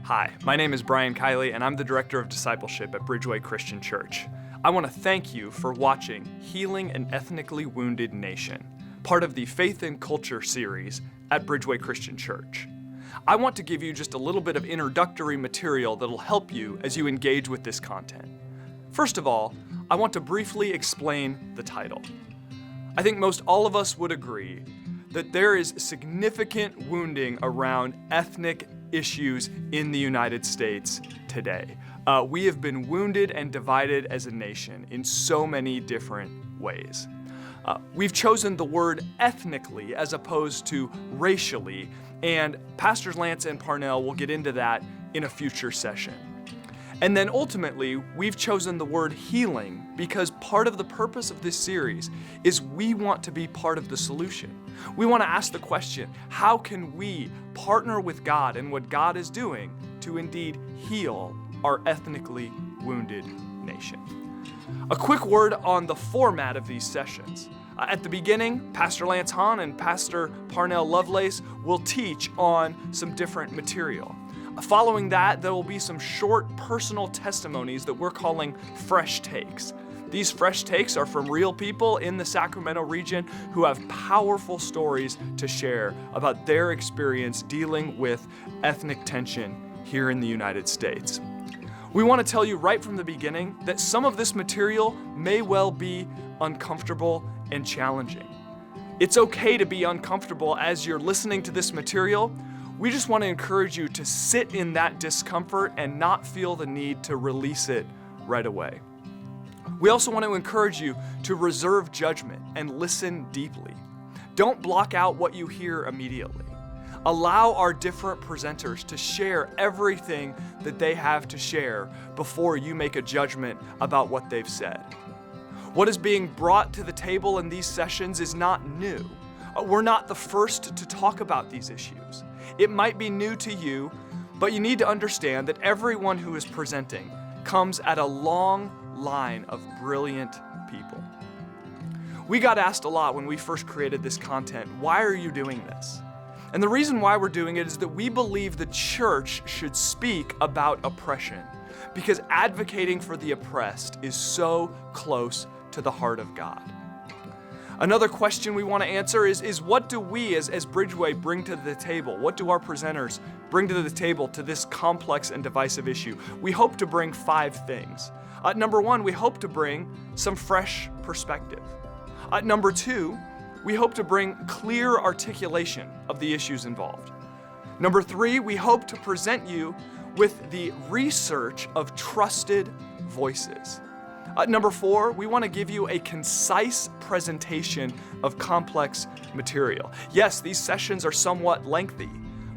Hi, my name is Brian Kiley, and I'm the Director of Discipleship at Bridgeway Christian Church. I want to thank you for watching Healing an Ethnically Wounded Nation, part of the Faith and Culture series at Bridgeway Christian Church. I want to give you just a little bit of introductory material that'll help you as you engage with this content. First of all, I want to briefly explain the title. I think most all of us would agree that there is significant wounding around ethnic issues in the United States today. We have been wounded and divided as a nation in so many different ways. We've chosen the word ethnically as opposed to racially, and Pastors Lance and Parnell will get into that in a future session. And then ultimately, we've chosen the word healing because part of the purpose of this series is we want to be part of the solution. We want to ask the question, how can we partner with God and what God is doing to indeed heal our ethnically wounded nation? A quick word on the format of these sessions. At the beginning, Pastor Lance Hahn and Pastor Parnell Lovelace will teach on some different material. Following that, there will be some short personal testimonies that we're calling fresh takes. These fresh takes are from real people in the Sacramento region who have powerful stories to share about their experience dealing with ethnic tension here in the United States. We want to tell you right from the beginning that some of this material may well be uncomfortable and challenging. It's okay to be uncomfortable as you're listening to this material. We just want to encourage you to sit in that discomfort and not feel the need to release it right away. We also want to encourage you to reserve judgment and listen deeply. Don't block out what you hear immediately. Allow our different presenters to share everything that they have to share before you make a judgment about what they've said. What is being brought to the table in these sessions is not new. We're not the first to talk about these issues. It might be new to you, but you need to understand that everyone who is presenting comes at a long line of brilliant people. We got asked a lot when we first created this content, why are you doing this? And the reason why we're doing it is that we believe the church should speak about oppression, because advocating for the oppressed is so close to the heart of God. Another question we want to answer is what do we as Bridgeway bring to the table? What do our presenters bring to the table to this complex and divisive issue? We hope to bring 5 things. Number 1, we hope to bring some fresh perspective. Number 2, we hope to bring clear articulation of the issues involved. Number 3, we hope to present you with the research of trusted voices. Number 4, we want to give you a concise presentation of complex material. Yes, these sessions are somewhat lengthy,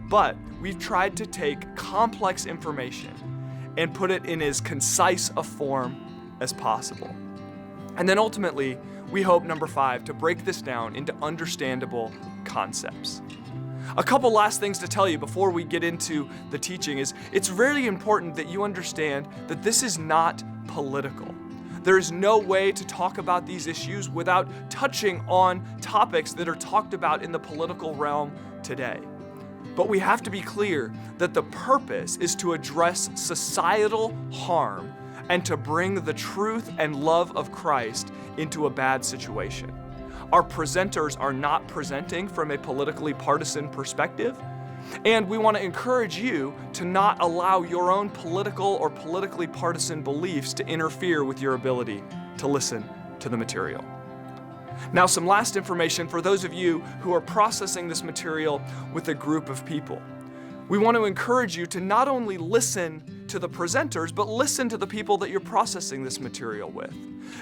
but we've tried to take complex information and put it in as concise a form as possible. And then ultimately, we hope, number 5, to break this down into understandable concepts. A couple last things to tell you before we get into the teaching is it's really important that you understand that this is not political. There is no way to talk about these issues without touching on topics that are talked about in the political realm today. But we have to be clear that the purpose is to address societal harm and to bring the truth and love of Christ into a bad situation. Our presenters are not presenting from a politically partisan perspective, and we want to encourage you to not allow your own political or politically partisan beliefs to interfere with your ability to listen to the material. Now, some last information for those of you who are processing this material with a group of people. We want to encourage you to not only listen to the presenters, but listen to the people that you're processing this material with.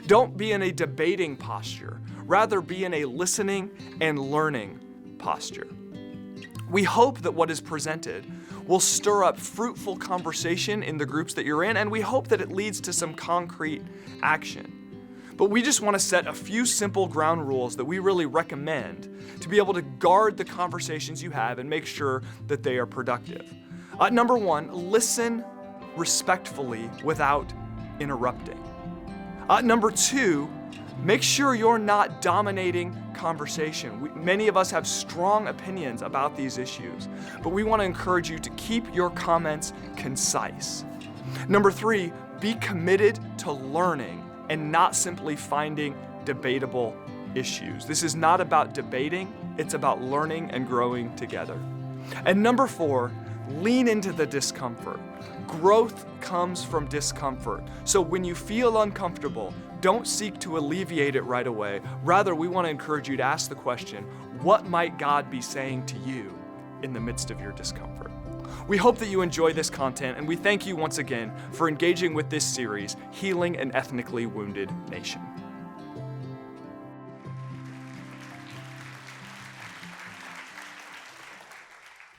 Don't be in a debating posture. Rather, be in a listening and learning posture. We hope that what is presented will stir up fruitful conversation in the groups that you're in, and we hope that it leads to some concrete action. But we just want to set a few simple ground rules that we really recommend to be able to guard the conversations you have and make sure that they are productive. Number 1, listen respectfully without interrupting. Number 2, make sure you're not dominating conversation. Many of us have strong opinions about these issues, but we want to encourage you to keep your comments concise. Number 3, be committed to learning and not simply finding debatable issues. This is not about debating, it's about learning and growing together. And number 4, lean into the discomfort. Growth comes from discomfort. So when you feel uncomfortable, don't seek to alleviate it right away. Rather, we want to encourage you to ask the question, what might God be saying to you in the midst of your discomfort? We hope that you enjoy this content, and we thank you once again for engaging with this series, Healing an Ethnically Wounded Nation.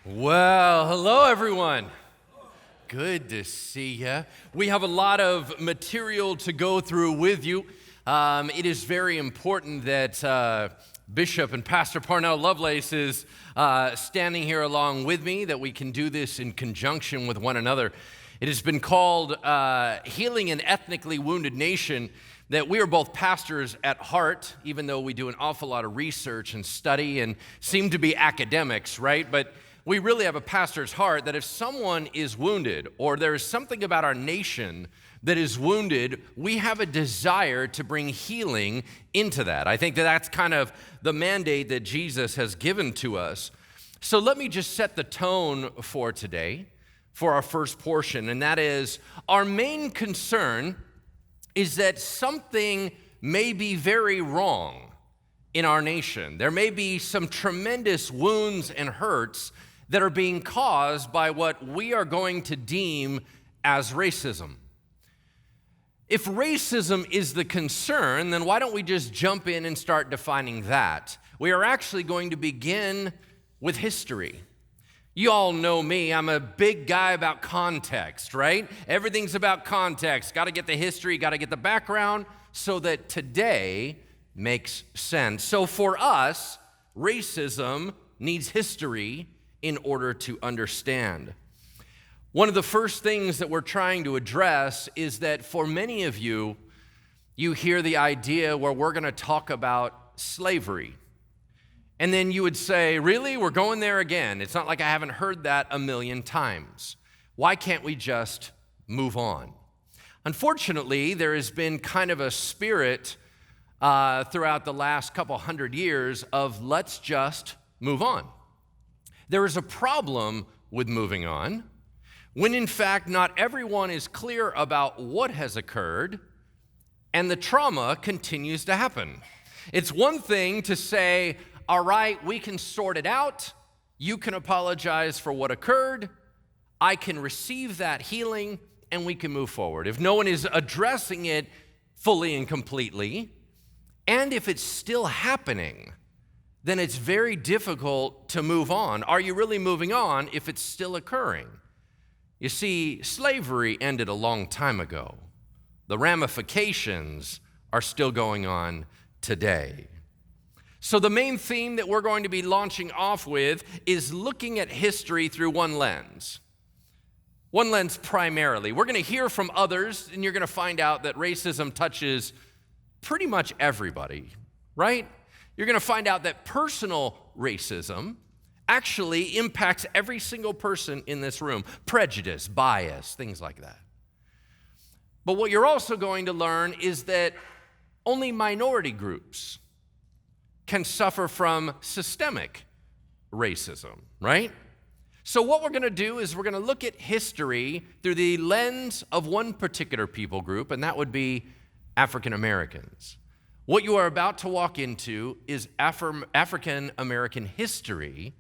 Well, hello everyone. Good to see you. We have a lot of material to go through with you. It is very important that Bishop and Pastor Parnell Lovelace is standing here along with me, that we can do this in conjunction with one another. It has been called Healing an Ethnically Wounded Nation, that we are both pastors at heart, even though we do an awful lot of research and study and seem to be academics, right? But we really have a pastor's heart that if someone is wounded or there is something about our nation that is wounded, we have a desire to bring healing into that. I think that that's kind of the mandate that Jesus has given to us. So let me just set the tone for today, for our first portion, and that is our main concern is that something may be very wrong in our nation. There may be some tremendous wounds and hurts that are being caused by what we are going to deem as racism. If racism is the concern, then why don't we just jump in and start defining that? We are actually going to begin with history. You all know me, I'm a big guy about context, right? Everything's about context. Got to get the history, got to get the background so that today makes sense. So for us, racism needs history in order to understand. One of the first things that we're trying to address is that for many of you, you hear the idea where we're going to talk about slavery. And then you would say, really? We're going there again. It's not like I haven't heard that a million times. Why can't we just move on? Unfortunately, there has been kind of a spirit throughout the last couple hundred years of let's just move on. There is a problem with moving on when in fact not everyone is clear about what has occurred and the trauma continues to happen. It's one thing to say, all right, we can sort it out. You can apologize for what occurred. I can receive that healing and we can move forward. If no one is addressing it fully and completely, and if it's still happening, then it's very difficult to move on. Are you really moving on if it's still occurring? You see, slavery ended a long time ago. The ramifications are still going on today. So the main theme that we're going to be launching off with is looking at history through one lens. One lens primarily. We're going to hear from others, and you're going to find out that racism touches pretty much everybody, right? You're going to find out that personal racism actually impacts every single person in this room. Prejudice, bias, things like that. But what you're also going to learn is that only minority groups can suffer from systemic racism, right? So what we're going to do is we're going to look at history through the lens of one particular people group, and that would be African Americans. What you are about to walk into is African American history,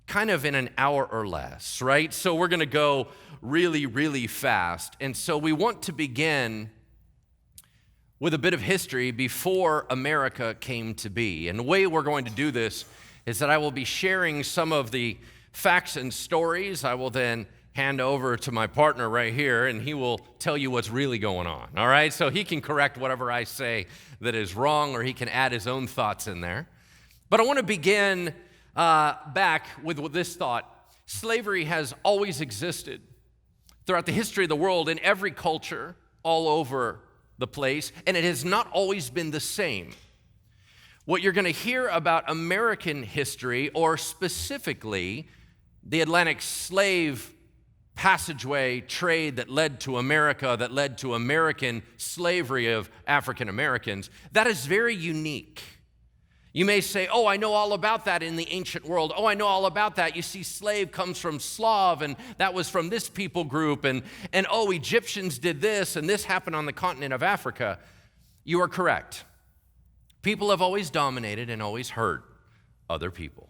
kind of in an hour or less, right? So we're going to go really, really fast. And so we want to begin with a bit of history before America came to be. And the way we're going to do this is that I will be sharing some of the facts and stories. I will then hand over to my partner right here, and he will tell you what's really going on, all right? So he can correct whatever I say that is wrong, or he can add his own thoughts in there. But I want to begin back with this thought. Slavery has always existed throughout the history of the world in every culture all over the place, and it has not always been the same. What you're going to hear about American history, or specifically the Atlantic slave passageway trade that led to America, that led to American slavery of African Americans, that is very unique. You may say, oh, I know all about that in the ancient world. Oh, I know all about that. You see, slave comes from Slav, and that was from this people group, and oh, Egyptians did this, and this happened on the continent of Africa. You are correct. People have always dominated and always hurt other people.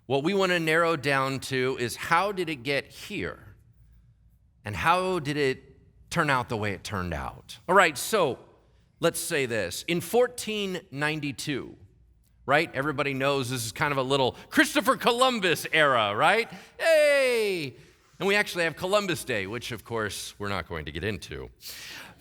What we want to narrow down to is, how did it get here? And how did it turn out the way it turned out? All right, so let's say this. In 1492, right? Everybody knows this is kind of a little Christopher Columbus era, right? Hey! And we actually have Columbus Day, which of course we're not going to get into.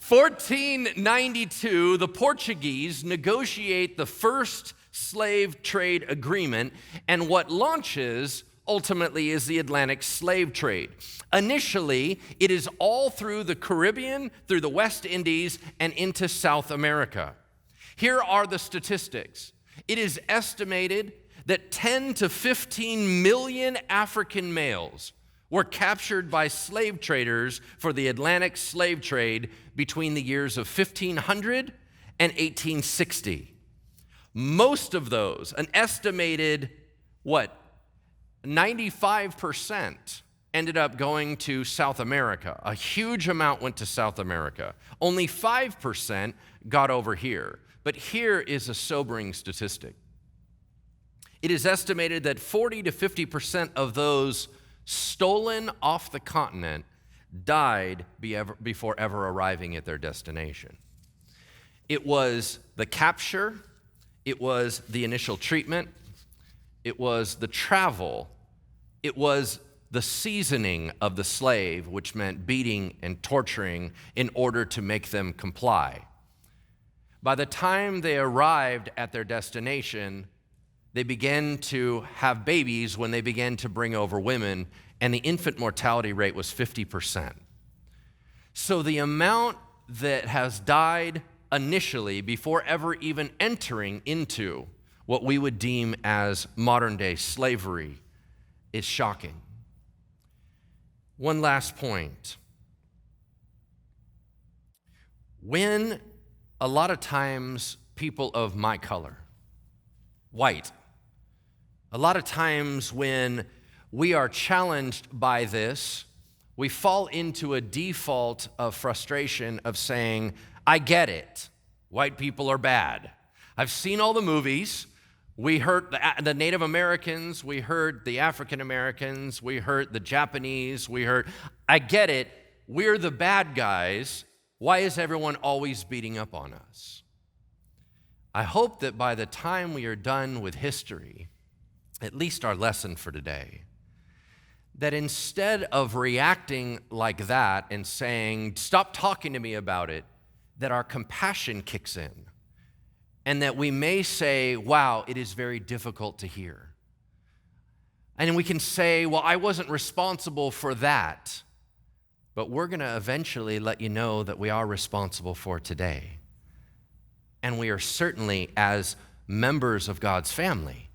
1492, the Portuguese negotiate the first slave trade agreement, and what launches ultimately is the Atlantic slave trade. Initially, it is all through the Caribbean, through the West Indies, and into South America. Here are the statistics. It is estimated that 10 to 15 million African males were captured by slave traders for the Atlantic slave trade between the years of 1500 and 1860. Most of those, an estimated, 95% ended up going to South America. A huge amount went to South America. Only 5% got over here. But here is a sobering statistic. It is estimated that 40 to 50% of those stolen off the continent died before ever arriving at their destination. It was the capture, it was the initial treatment, it was the travel, it was the seasoning of the slave, which meant beating and torturing in order to make them comply. By the time they arrived at their destination, they began to have babies when they began to bring over women, and the infant mortality rate was 50%. So the amount that has died initially before ever even entering into what we would deem as modern-day slavery is shocking. One last point. When a lot of times people of my color, white, a lot of times when we are challenged by this, we fall into a default of frustration of saying, I get it, white people are bad. I've seen all the movies. We hurt the Native Americans, we hurt the African Americans, we hurt the Japanese, I get it, we're the bad guys. Why is everyone always beating up on us? I hope that by the time we are done with history, at least our lesson for today, that instead of reacting like that and saying, stop talking to me about it, that our compassion kicks in, and that we may say, wow, it is very difficult to hear. And we can say, well, I wasn't responsible for that, but we're going to eventually let you know that we are responsible for today. And we are certainly, as members of God's family,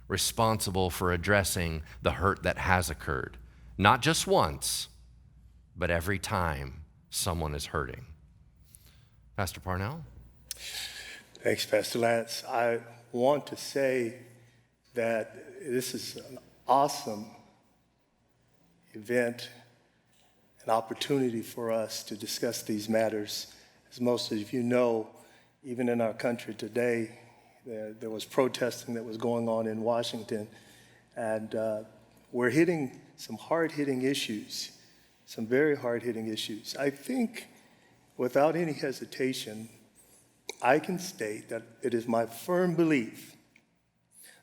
responsible for addressing the hurt that has occurred. Not just once, but every time someone is hurting. Pastor Parnell? Thanks, Pastor Lance. I want to say that this is an awesome event, an opportunity for us to discuss these matters. As most of you know, even in our country today, there was protesting that was going on in Washington, and we're hitting some hard-hitting issues, some very hard-hitting issues. I think, without any hesitation, I can state that it is my firm belief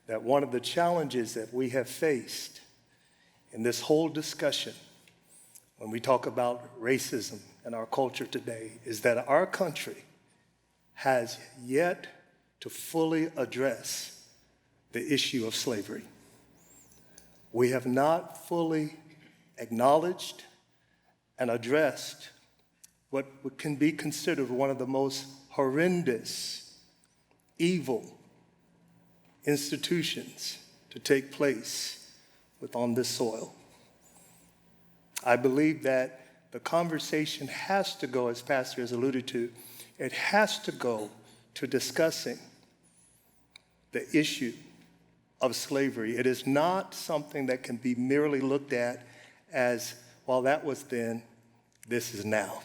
that one of the challenges that we have faced in this whole discussion, when we talk about racism in our culture today, is that our country has yet to fully address the issue of slavery. We have not fully acknowledged and addressed what can be considered one of the most horrendous, evil institutions to take place on this soil. I believe that the conversation has to go, as Pastor has alluded to, it has to go to discussing the issue of slavery. It is not something that can be merely looked at as, well, that was then, this is now.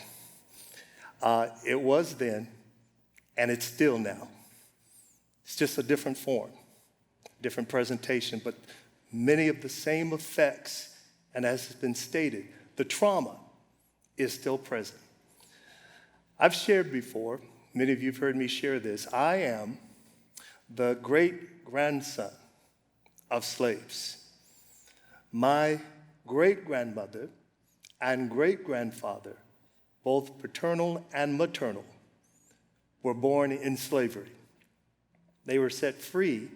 It was then, and it's still now. It's just a different form, different presentation, but many of the same effects, and as has been stated, the trauma is still present. I've shared before, many of you have heard me share this, I am the great-grandson of slaves. My great-grandmother and great-grandfather, both paternal and maternal, were born in slavery. They were set free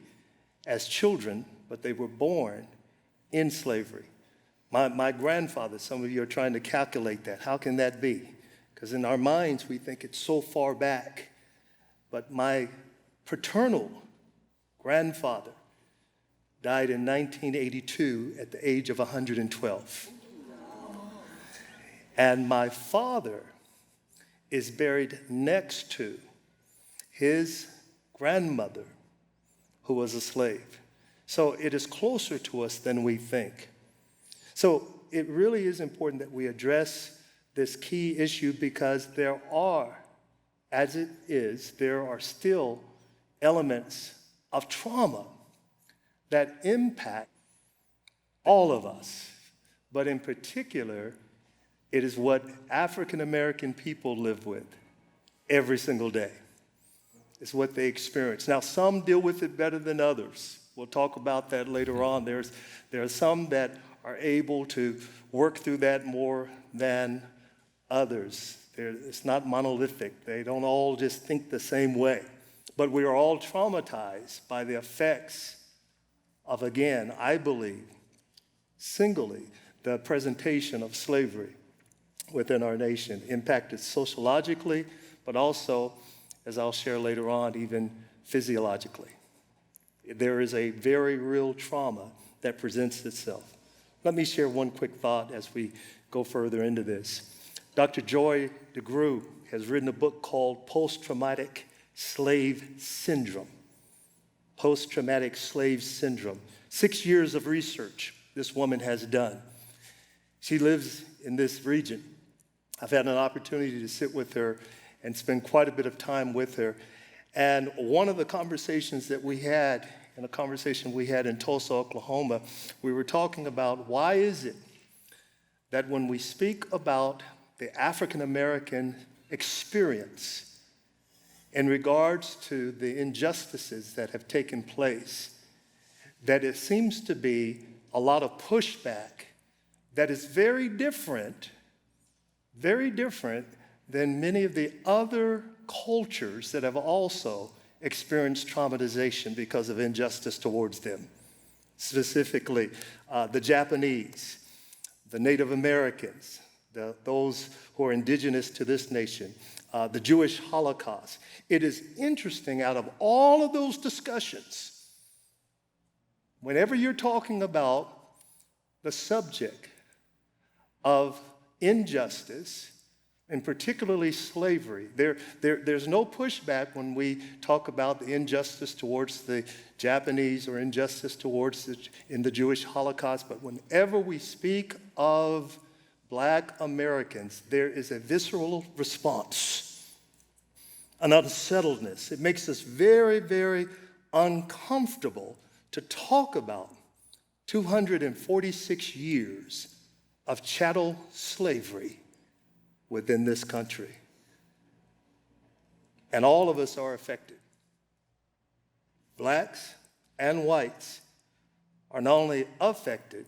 as children, but they were born in slavery. My grandfather, some of you are trying to calculate that. How can that be? Because in our minds, we think it's so far back. But my paternal grandfather died in 1982 at the age of 112. And my father is buried next to his grandmother, who was a slave. So it is closer to us than we think. So it really is important that we address this key issue because there are still elements of trauma that impact all of us. But in particular, it is what African American people live with every single day. It's what they experience. Now, some deal with it better than others. We'll talk about that later on. There are some that are able to work through that more than others. It's not monolithic. They don't all just think the same way. But we are all traumatized by the effects of, again, I believe, singly, the presentation of slavery within our nation, impacted sociologically, but also, as I'll share later on, even physiologically. There is a very real trauma that presents itself. Let me share one quick thought as we go further into this. Dr. Joy DeGruy has written a book called Post-Traumatic Slave Syndrome. Post-Traumatic Slave Syndrome. 6 years of research this woman has done. She lives in this region. I've had an opportunity to sit with her and spend quite a bit of time with her. And one of the conversations that we had, in a conversation we had in Tulsa, Oklahoma, we were talking about why is it that when we speak about the African American experience in regards to the injustices that have taken place, that it seems to be a lot of pushback that is very different than many of the other cultures that have also experienced traumatization because of injustice towards them. Specifically, the Japanese, the Native Americans, those who are indigenous to this nation, the Jewish Holocaust. It is interesting, out of all of those discussions, whenever you're talking about the subject of injustice, and particularly slavery, there's no pushback when we talk about the injustice towards the Japanese or injustice towards in the Jewish Holocaust, but whenever we speak of Black Americans, there is a visceral response, an unsettledness. It makes us very, very uncomfortable to talk about 246 years of chattel slavery within this country. And all of us are affected. Blacks and whites are not only affected,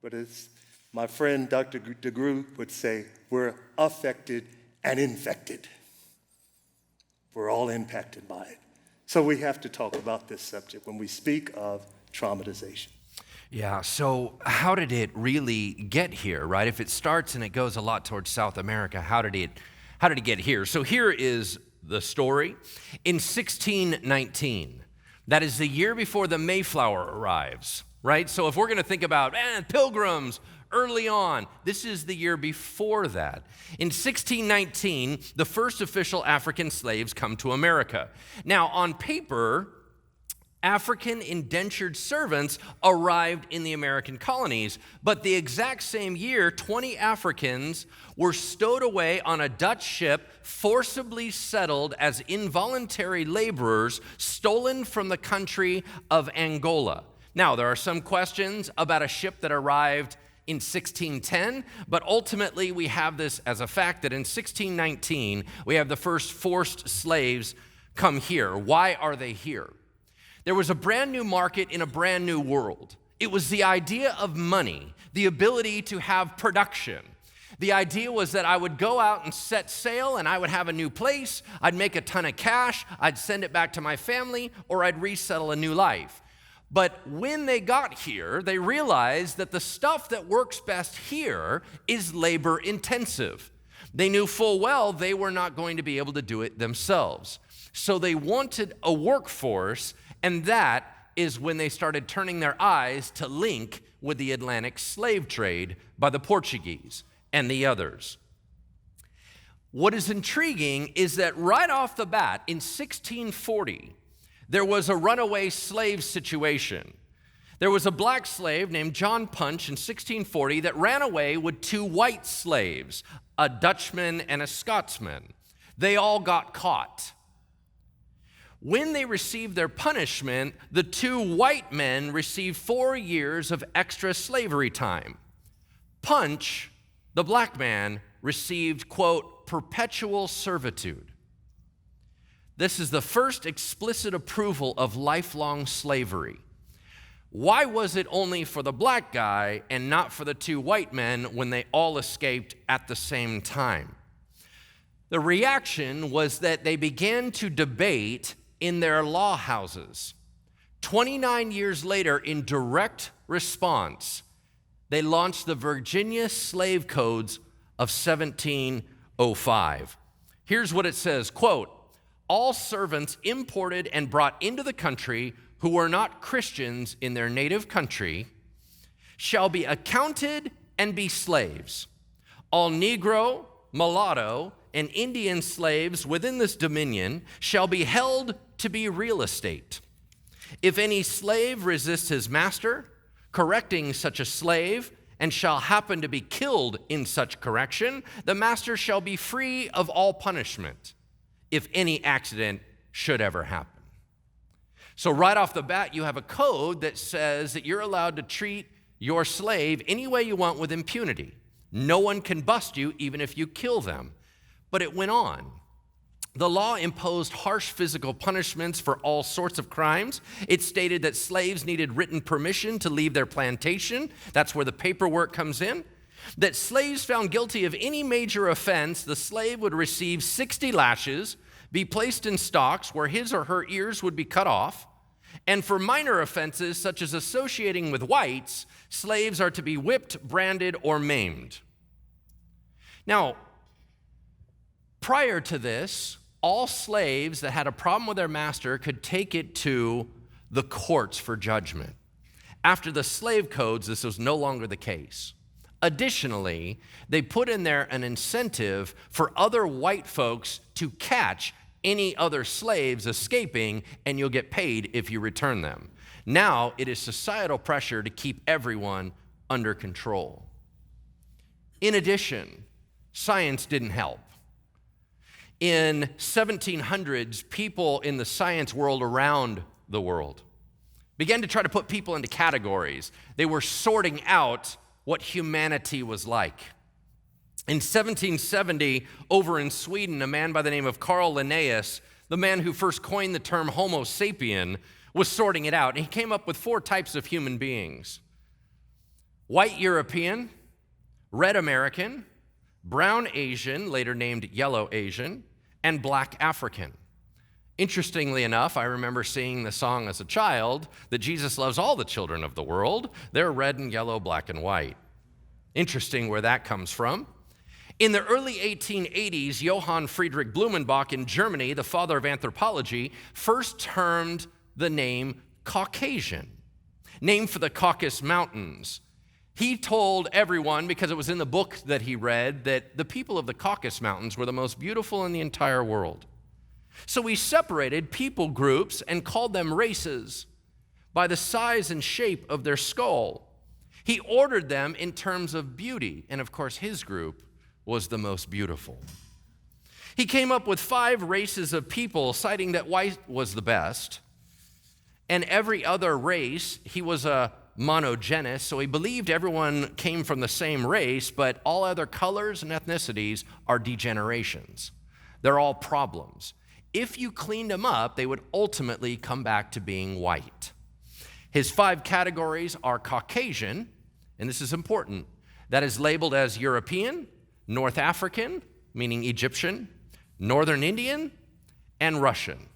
but as my friend Dr. DeGruy would say, we're affected and infected. We're all impacted by it. So we have to talk about this subject when we speak of traumatization. Yeah, so how did it really get here, right? If it starts and it goes a lot towards South America, how did it get here? So here is the story. In 1619, That is the year before the Mayflower arrives, right? So if we're going to think about pilgrims early on, this is the year before that. In 1619, the first official African slaves come to America. Now, on paper, African indentured servants arrived in the American colonies, but the exact same year, 20 Africans were stowed away on a Dutch ship, forcibly settled as involuntary laborers, stolen from the country of Angola. Now, there are some questions about a ship that arrived in 1610, but ultimately we have this as a fact that in 1619, we have the first forced slaves come here. Why are they here? There was a brand new market in a brand new world. It was the idea of money, the ability to have production. The idea was that I would go out and set sail and I would have a new place, I'd make a ton of cash, I'd send it back to my family, or I'd resettle a new life. But when they got here, they realized that the stuff that works best here is labor intensive. They knew full well they were not going to be able to do it themselves. So they wanted a workforce, and that is when they started turning their eyes to link with the Atlantic slave trade by the Portuguese and the others. What is intriguing is that right off the bat, in 1640, there was a runaway slave situation. There was a black slave named John Punch in 1640 that ran away with two white slaves, a Dutchman and a Scotsman. They all got caught. When they received their punishment, the two white men received 4 years of extra slavery time. Punch, the black man, received, quote, perpetual servitude. This is the first explicit approval of lifelong slavery. Why was it only for the black guy and not for the two white men when they all escaped at the same time? The reaction was that they began to debate in their law houses. 29 years later, in direct response, they launched the Virginia Slave Codes of 1705. Here's what it says, quote, all servants imported and brought into the country who were not Christians in their native country shall be accounted and be slaves. All Negro, mulatto, and Indian slaves within this dominion shall be held to be real estate. If any slave resists his master, correcting such a slave, and shall happen to be killed in such correction, the master shall be free of all punishment, if any accident should ever happen. So right off the bat, you have a code that says that you're allowed to treat your slave any way you want with impunity. No one can bust you even if you kill them. But it went on. The law imposed harsh physical punishments for all sorts of crimes. It stated that slaves needed written permission to leave their plantation. That's where the paperwork comes in. That slaves found guilty of any major offense, the slave would receive 60 lashes, be placed in stocks where his or her ears would be cut off. And for minor offenses, such as associating with whites, slaves are to be whipped, branded, or maimed. Now, prior to this, all slaves that had a problem with their master could take it to the courts for judgment. After the slave codes, this was no longer the case. Additionally, they put in there an incentive for other white folks to catch any other slaves escaping, and you'll get paid if you return them. Now, it is societal pressure to keep everyone under control. In addition, science didn't help. In 1700s, people in the science world around the world began to try to put people into categories. They were sorting out what humanity was like. In 1770, over in Sweden, a man by the name of Carl Linnaeus, the man who first coined the term Homo sapien, was sorting it out. And he came up with 4 types of human beings: white European, red American, brown Asian, later named yellow Asian, and black African. Interestingly enough, I remember singing the song as a child that Jesus loves all the children of the world. They're red and yellow, black and white. Interesting where that comes from. In the early 1880s, Johann Friedrich Blumenbach in Germany, the father of anthropology, first termed the name Caucasian, named for the Caucasus Mountains. He told everyone, because it was in the book that he read, that the people of the Caucasus Mountains were the most beautiful in the entire world. So he separated people groups and called them races by the size and shape of their skull. He ordered them in terms of beauty, and of course his group was the most beautiful. He came up with 5 races of people, citing that white was the best, and every other race, he was a monogenous, so he believed everyone came from the same race, but all other colors and ethnicities are degenerations. They're all problems. If you cleaned them up, they would ultimately come back to being white. His 5 categories are Caucasian, and this is important, that is labeled as European, North African, meaning Egyptian, Northern Indian, and Russian.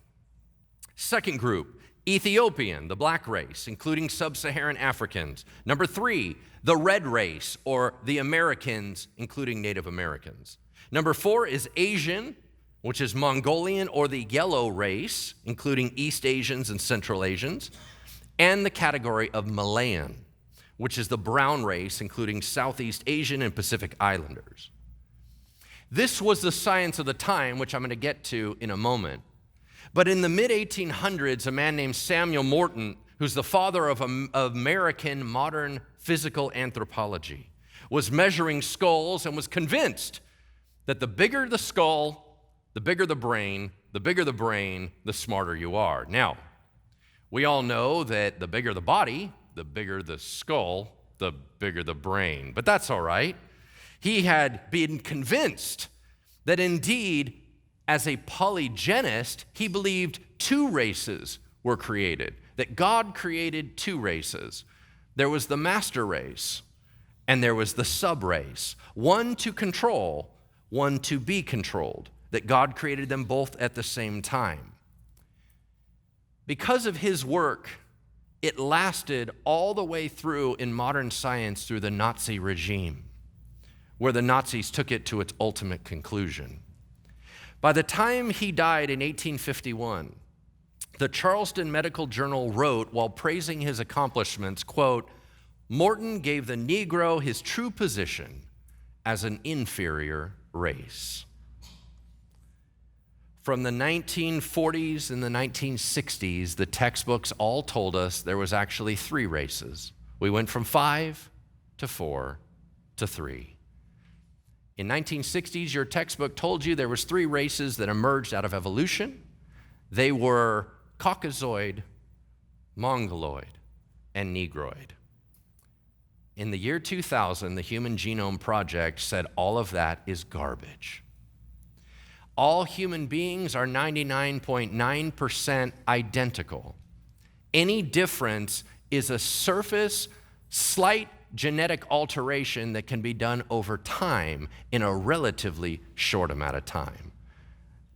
Second group, Ethiopian, the black race, including sub-Saharan Africans. Number 3, the red race, or the Americans, including Native Americans. Number 4 is Asian, which is Mongolian, or the yellow race, including East Asians and Central Asians. And the category of Malayan, which is the brown race, including Southeast Asian and Pacific Islanders. This was the science of the time, which I'm going to get to in a moment. But in the mid-1800s, a man named Samuel Morton, who's the father of American modern physical anthropology, was measuring skulls and was convinced that the bigger the skull, the bigger the brain, the smarter you are. Now, we all know that the bigger the body, the bigger the skull, the bigger the brain. But that's all right. He had been convinced that indeed, as a polygenist, he believed 2 races were created, that God created 2 races. There was the master race, and there was the sub-race, one to control, one to be controlled, that God created them both at the same time. Because of his work, it lasted all the way through in modern science through the Nazi regime, where the Nazis took it to its ultimate conclusion. By the time he died in 1851, the Charleston Medical Journal wrote, while praising his accomplishments, quote, "Morton gave the Negro his true position as an inferior race." From the 1940s and the 1960s, the textbooks all told us there was actually 3 races. We went from 5 to 4 to 3. In 1960s, your textbook told you there was 3 races that emerged out of evolution. They were Caucasoid, Mongoloid, and Negroid. In the year 2000, the Human Genome Project said all of that is garbage. All human beings are 99.9% identical. Any difference is a surface, slight genetic alteration that can be done over time in a relatively short amount of time.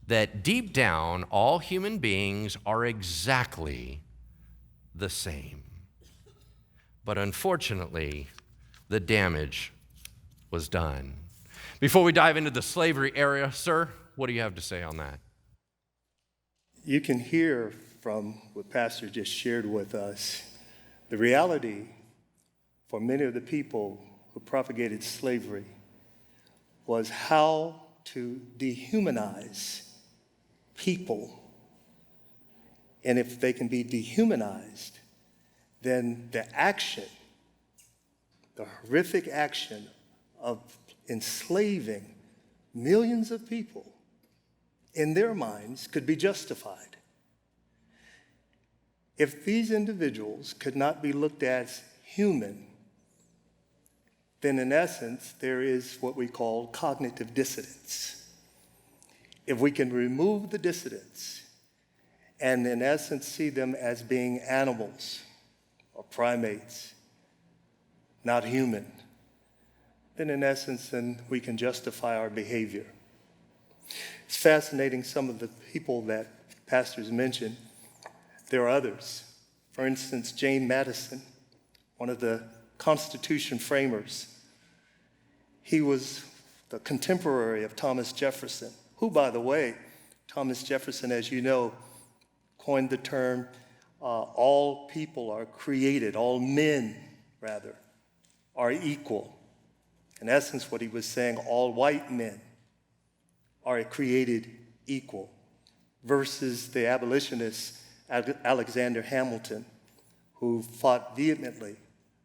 That deep down, all human beings are exactly the same. But unfortunately, the damage was done. Before we dive into the slavery era, sir, what do you have to say on that? You can hear from what Pastor just shared with us, the reality for many of the people who propagated slavery was how to dehumanize people. And if they can be dehumanized, then the action, the horrific action of enslaving millions of people in their minds could be justified. If these individuals could not be looked at as human, then in essence, there is what we call cognitive dissonance. If we can remove the dissonance and in essence see them as being animals or primates, not human, then in essence, then we can justify our behavior. It's fascinating, some of the people that pastors mentioned. There are others. For instance, James Madison, one of the Constitution framers. He was the contemporary of Thomas Jefferson, who, by the way, Thomas Jefferson, as you know, coined the term all people are created, all men, rather, are equal. In essence, what he was saying, all white men are created equal, versus the abolitionist Alexander Hamilton, who fought vehemently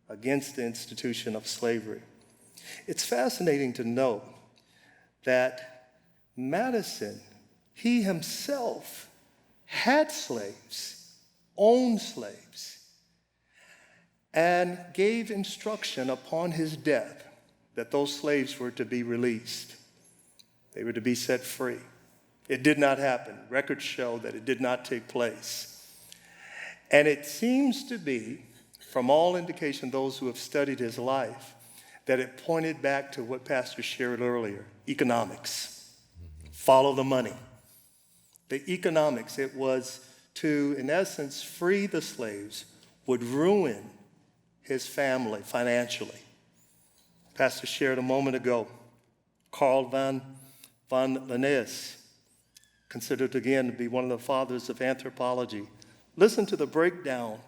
against the institution of slavery. It's fascinating to note that Madison, he himself had slaves, owned slaves, and gave instruction upon his death that those slaves were to be released. They were to be set free. It did not happen. Records show that it did not take place. And it seems to be, from all indication, those who have studied his life, that it pointed back to what Pastor shared earlier, economics. Follow the money. The economics, it was to, in essence, free the slaves, would ruin his family financially. Pastor shared a moment ago, Carl von Linnaeus, considered again to be one of the fathers of anthropology. Listen to the breakdown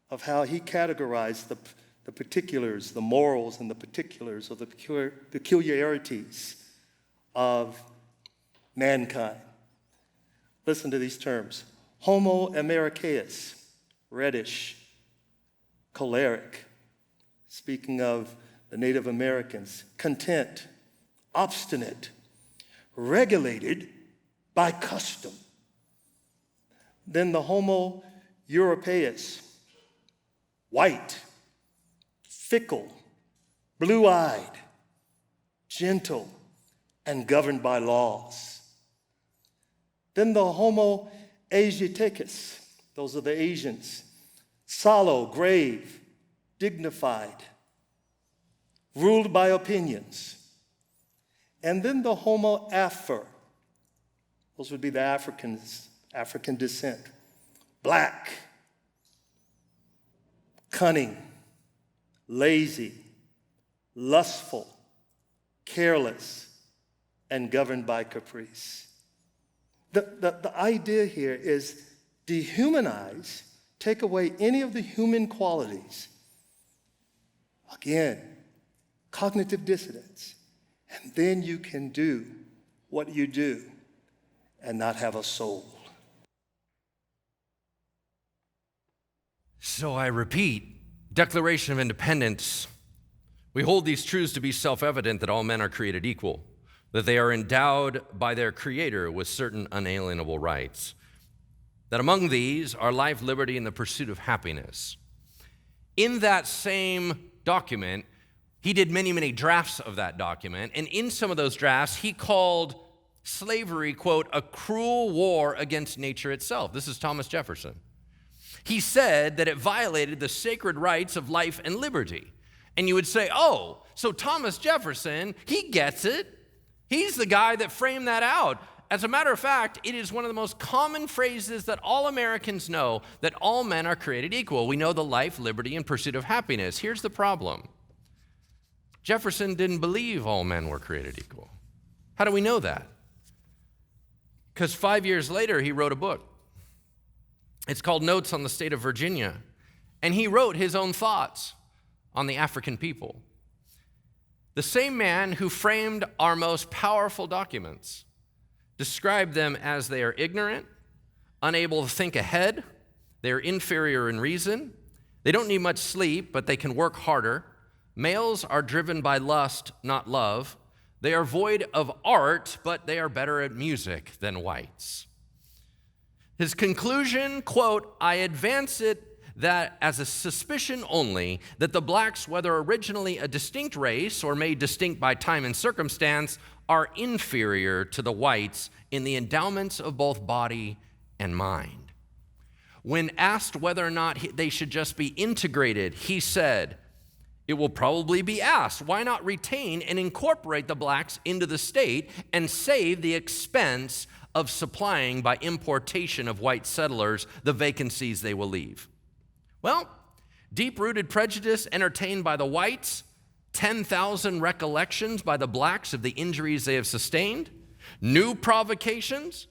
of how he categorized the particulars, the morals and the particulars of the peculiarities of mankind. Listen to these terms. Homo americaeus, reddish, choleric, speaking of the Native Americans, content, obstinate, regulated by custom. Then the Homo europaeus, white, fickle, blue-eyed, gentle, and governed by laws. Then the Homo asiaticus, those are the Asians, sallow, grave, dignified, ruled by opinions. And then the Homo afer, those would be the Africans, African descent, black, cunning, lazy, lustful, careless, and governed by caprice. The idea here is dehumanize, take away any of the human qualities. Again, cognitive dissonance. And then you can do what you do and not have a soul. So I repeat, Declaration of Independence. We hold these truths to be self-evident that all men are created equal, that they are endowed by their Creator with certain unalienable rights, that among these are life, liberty, and the pursuit of happiness. In that same document, he did many, many drafts of that document, and in some of those drafts, he called slavery, quote, a cruel war against nature itself. This is Thomas Jefferson. He said that it violated the sacred rights of life and liberty. And you would say, oh, so Thomas Jefferson, he gets it. He's the guy that framed that out. As a matter of fact, it is one of the most common phrases that all Americans know, that all men are created equal. We know the life, liberty, and pursuit of happiness. Here's the problem. Jefferson didn't believe all men were created equal. How do we know that? Because 5 years later, he wrote a book. It's called Notes on the State of Virginia. And he wrote his own thoughts on the African people. The same man who framed our most powerful documents described them as they are ignorant, unable to think ahead, they're inferior in reason, they don't need much sleep, but they can work harder, males are driven by lust, not love, they are void of art, but they are better at music than whites. His conclusion, quote, I advance it that as a suspicion only, that the blacks, whether originally a distinct race or made distinct by time and circumstance, are inferior to the whites in the endowments of both body and mind. When asked whether or not they should just be integrated, he said, it will probably be asked, why not retain and incorporate the blacks into the state and save the expense of supplying by importation of white settlers the vacancies they will leave? Well, deep-rooted prejudice entertained by the whites, 10,000 recollections by the blacks of the injuries they have sustained, new provocations,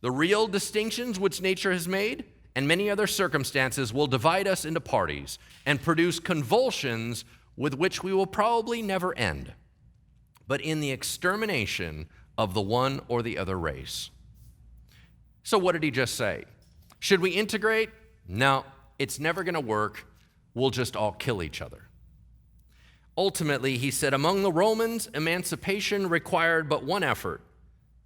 the real distinctions which nature has made, and many other circumstances will divide us into parties and produce convulsions with which we will probably never end, but in the extermination of the one or the other race. So what did he just say? Should we integrate? No, it's never going to work. We'll just all kill each other. Ultimately, he said, among the Romans, emancipation required but one effort.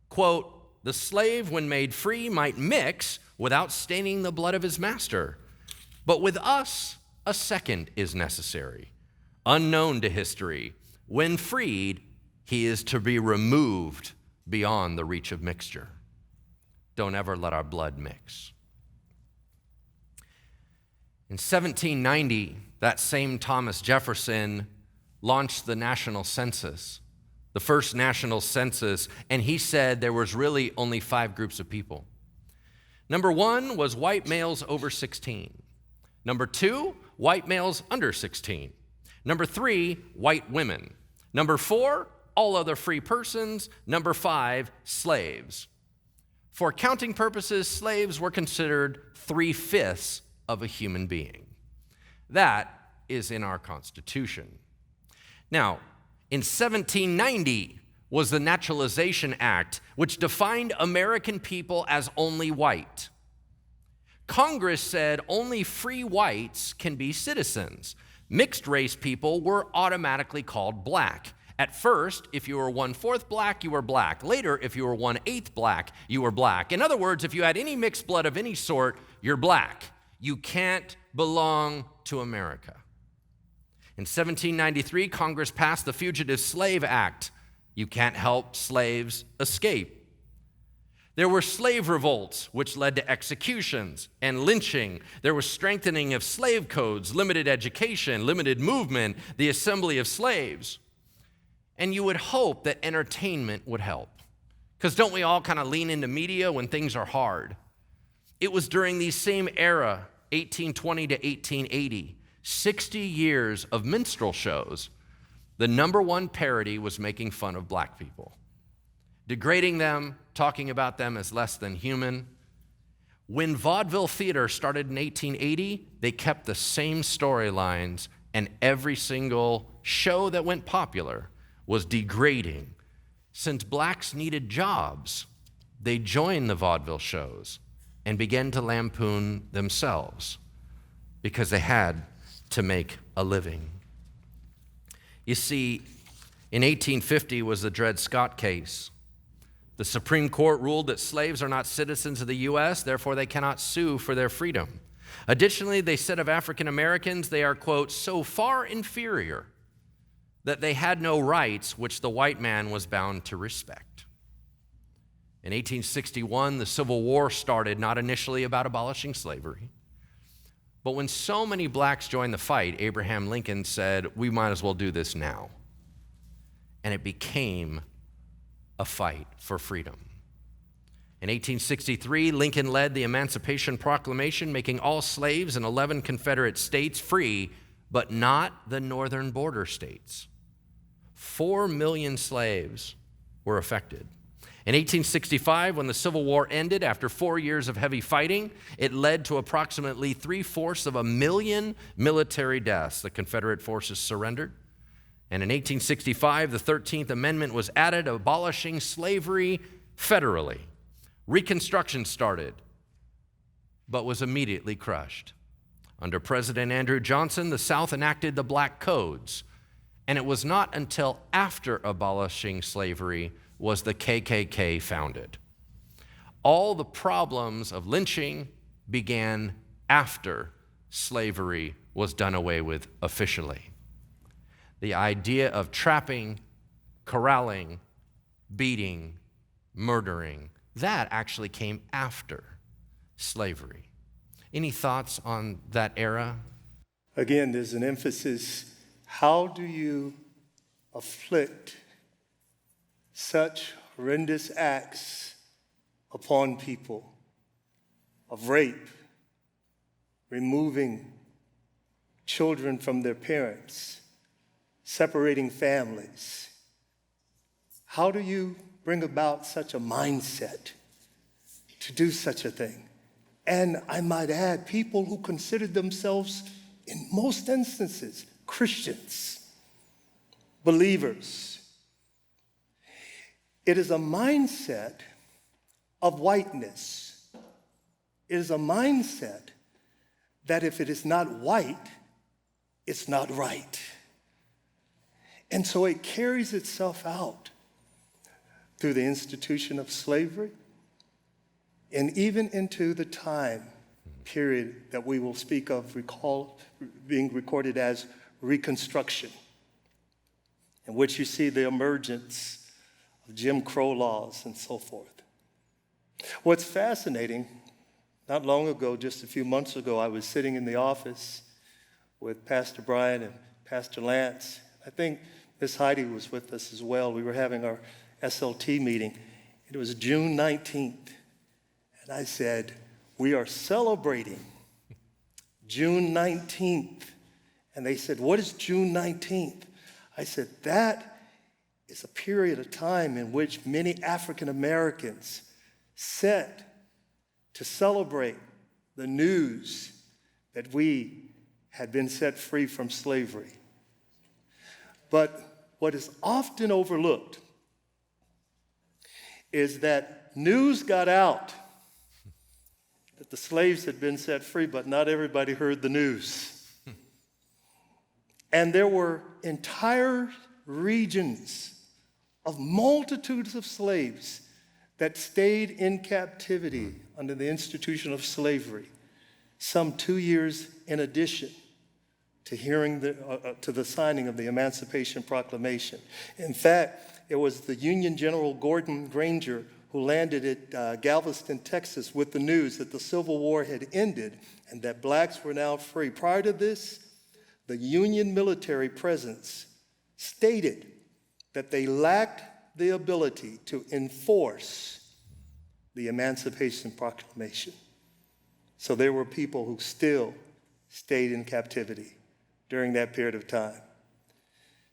Quote, the slave, when made free, might mix without staining the blood of his master. But with us, a second is necessary. Unknown to history, when freed, he is to be removed beyond the reach of mixture. Don't ever let our blood mix. In 1790, that same Thomas Jefferson launched the national census, the first national census, and he said there was really only 5 groups of people. Number 1 was white males over 16. Number 2, white males under 16. Number 3, white women. Number 4, all other free persons. Number 5, slaves. For counting purposes, slaves were considered 3/5 of a human being. That is in our Constitution. Now, in 1790 was the Naturalization Act, which defined American people as only white. Congress said only free whites can be citizens. Mixed race people were automatically called black. At first, if you were 1/4 black, you were black. Later, if you were 1/8 black, you were black. In other words, if you had any mixed blood of any sort, you're black. You can't belong to America. In 1793, Congress passed the Fugitive Slave Act. You can't help slaves escape. There were slave revolts, which led to executions and lynching. There was strengthening of slave codes, limited education, limited movement, the assembly of slaves. And you would hope that entertainment would help. Because don't we all kind of lean into media when things are hard? It was during the same era, 1820 to 1880, 60 years of minstrel shows. The number one parody was making fun of black people, degrading them, talking about them as less than human. When vaudeville theater started in 1880, they kept the same storylines, and every single show that went popular was degrading. Since blacks needed jobs, they joined the vaudeville shows and began to lampoon themselves because they had to make a living. You see, in 1850 was the Dred Scott case. The Supreme Court ruled that slaves are not citizens of the U.S., therefore they cannot sue for their freedom. Additionally, they said of African Americans, they are, quote, so far inferior that they had no rights which the white man was bound to respect. In 1861, the Civil War started, not initially about abolishing slavery, but when so many blacks joined the fight, Abraham Lincoln said, we might as well do this now. And it became a fight for freedom. In 1863, Lincoln led the Emancipation Proclamation, making all slaves in 11 Confederate states free, but not the northern border states. 4 million slaves were affected. In 1865, when the Civil War ended after 4 years of heavy fighting, it led to approximately 750,000 military deaths. The Confederate forces surrendered. And in 1865, the 13th Amendment was added, abolishing slavery federally. Reconstruction started, but was immediately crushed. Under President Andrew Johnson, the South enacted the Black Codes, and it was not until after abolishing slavery was the KKK founded. All the problems of lynching began after slavery was done away with officially. The idea of trapping, corralling, beating, murdering, that actually came after slavery. Any thoughts on that era? Again, there's an emphasis. How do you afflict such horrendous acts upon people of rape, removing children from their parents, separating families? How do you bring about such a mindset to do such a thing? And I might add, people who considered themselves, in most instances, Christians, believers. It is a mindset of whiteness. It is a mindset that if it is not white, it's not right. And so it carries itself out through the institution of slavery and even into the time period that we will speak of being recorded as Reconstruction, in which you see the emergence of Jim Crow laws and so forth. What's fascinating, not long ago, just a few months ago, I was sitting in the office with Pastor Brian and Pastor Lance. I think Miss Heidi was with us as well. We were having our SLT meeting. It was June 19th. And I said, we are celebrating June 19th. And they said, what is June 19th? I said, that is a period of time in which many African Americans set to celebrate the news that we had been set free from slavery. But what is often overlooked is that news got out that the slaves had been set free, but not everybody heard the news. And there were entire regions of multitudes of slaves that stayed in captivity under the institution of slavery, some 2 years in addition to to the signing of the Emancipation Proclamation. In fact, it was the Union General Gordon Granger who landed at Galveston, Texas, with the news that the Civil War had ended and that blacks were now free. Prior to this, the Union military presence stated that they lacked the ability to enforce the Emancipation Proclamation. So there were people who still stayed in captivity during that period of time.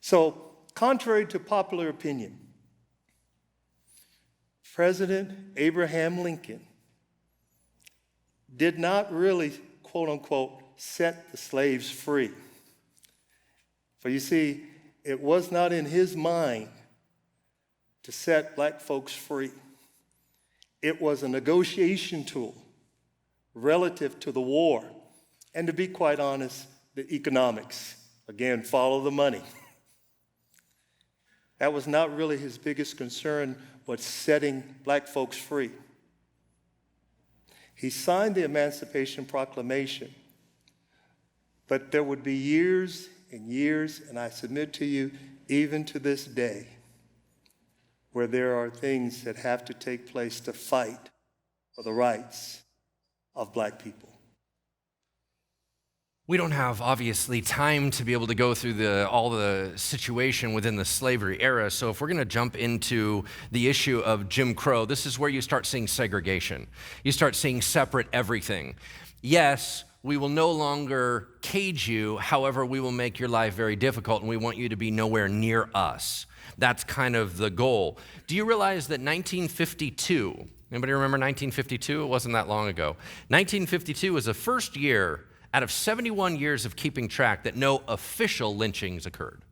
So, contrary to popular opinion, President Abraham Lincoln did not really, quote unquote, set the slaves free. For you see, it was not in his mind to set black folks free. It was a negotiation tool relative to the war, and to be quite honest, the economics. Again, follow the money. That was not really his biggest concern, was setting black folks free. He signed the Emancipation Proclamation, but there would be years and years, and I submit to you, even to this day, where there are things that have to take place to fight for the rights of black people. We don't have, obviously, time to be able to go through all the situation within the slavery era, so if we're going to jump into the issue of Jim Crow, this is where you start seeing segregation. You start seeing separate everything. Yes, we will no longer cage you, however, we will make your life very difficult, and we want you to be nowhere near us. That's kind of the goal. Do you realize that 1952, anybody remember 1952? It wasn't that long ago. 1952 was the first year out of 71 years of keeping track that no official lynchings occurred.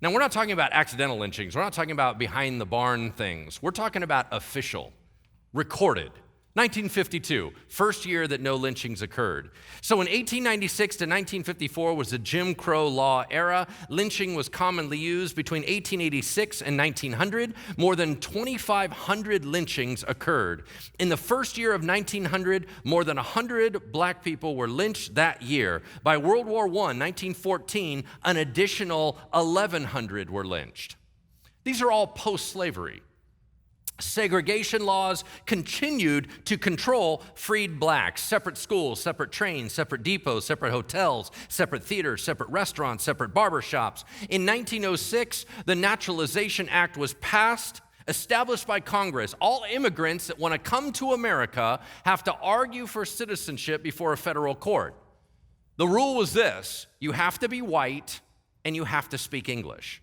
Now, we're not talking about accidental lynchings. We're not talking about behind the barn things. We're talking about official, recorded. 1952, first year that no lynchings occurred. So in 1896 to 1954 was the Jim Crow law era. Lynching was commonly used between 1886 and 1900. More than 2,500 lynchings occurred. In the first year of 1900, more than 100 black people were lynched that year. By World War I, 1914, an additional 1,100 were lynched. These are all post-slavery. Segregation laws continued to control freed blacks. Separate schools, separate trains, separate depots, separate hotels, separate theaters, separate restaurants, separate barbershops. In 1906, the Naturalization Act was passed, established by Congress. All immigrants that want to come to America have to argue for citizenship before a federal court. The rule was this: you have to be white and you have to speak English.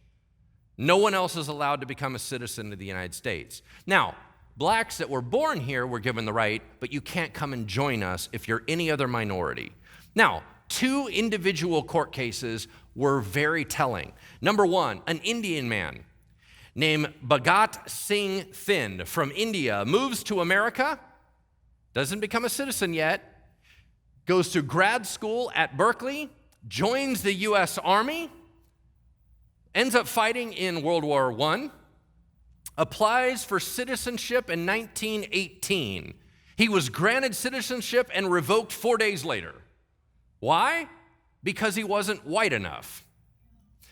No one else is allowed to become a citizen of the United States. Now, blacks that were born here were given the right, but you can't come and join us if you're any other minority. Now, 2 individual court cases were very telling. Number 1, an Indian man named Bhagat Singh Thind from India moves to America, doesn't become a citizen yet, goes to grad school at Berkeley, joins the U.S. Army, ends up fighting in World War I, applies for citizenship in 1918. He was granted citizenship and revoked 4 days later. Why? Because he wasn't white enough.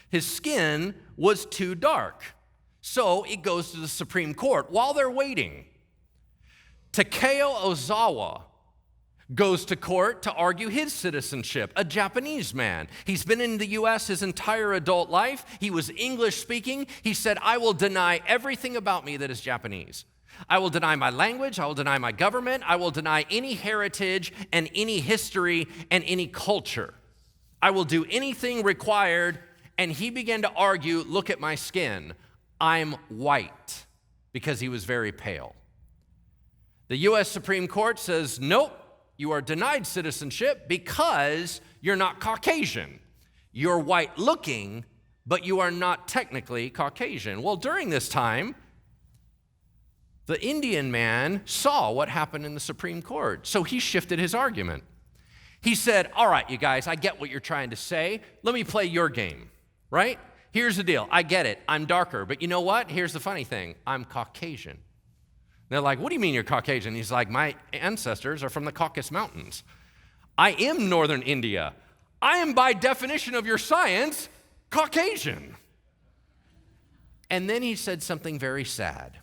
His skin was too dark. So it goes to the Supreme Court. While they're waiting, Takeo Ozawa goes to court to argue his citizenship, a Japanese man. He's been in the U.S. his entire adult life. He was English speaking. He said, I will deny everything about me that is Japanese. I will deny my language. I will deny my government. I will deny any heritage and any history and any culture. I will do anything required. And he began to argue, look at my skin. I'm white, because he was very pale. The U.S. Supreme Court says, nope, you are denied citizenship because you're not Caucasian. You're white looking, but you are not technically Caucasian. Well, during this time, the Indian man saw what happened in the Supreme Court, so he shifted his argument. He said, all right, you guys, I get what you're trying to say. Let me play your game, right? Here's the deal. I get it. I'm darker, but you know what? Here's the funny thing. I'm Caucasian. They're like, what do you mean you're Caucasian? He's like, my ancestors are from the Caucasus Mountains. I am northern India. I am, by definition of your science, Caucasian. And then he said something very sad.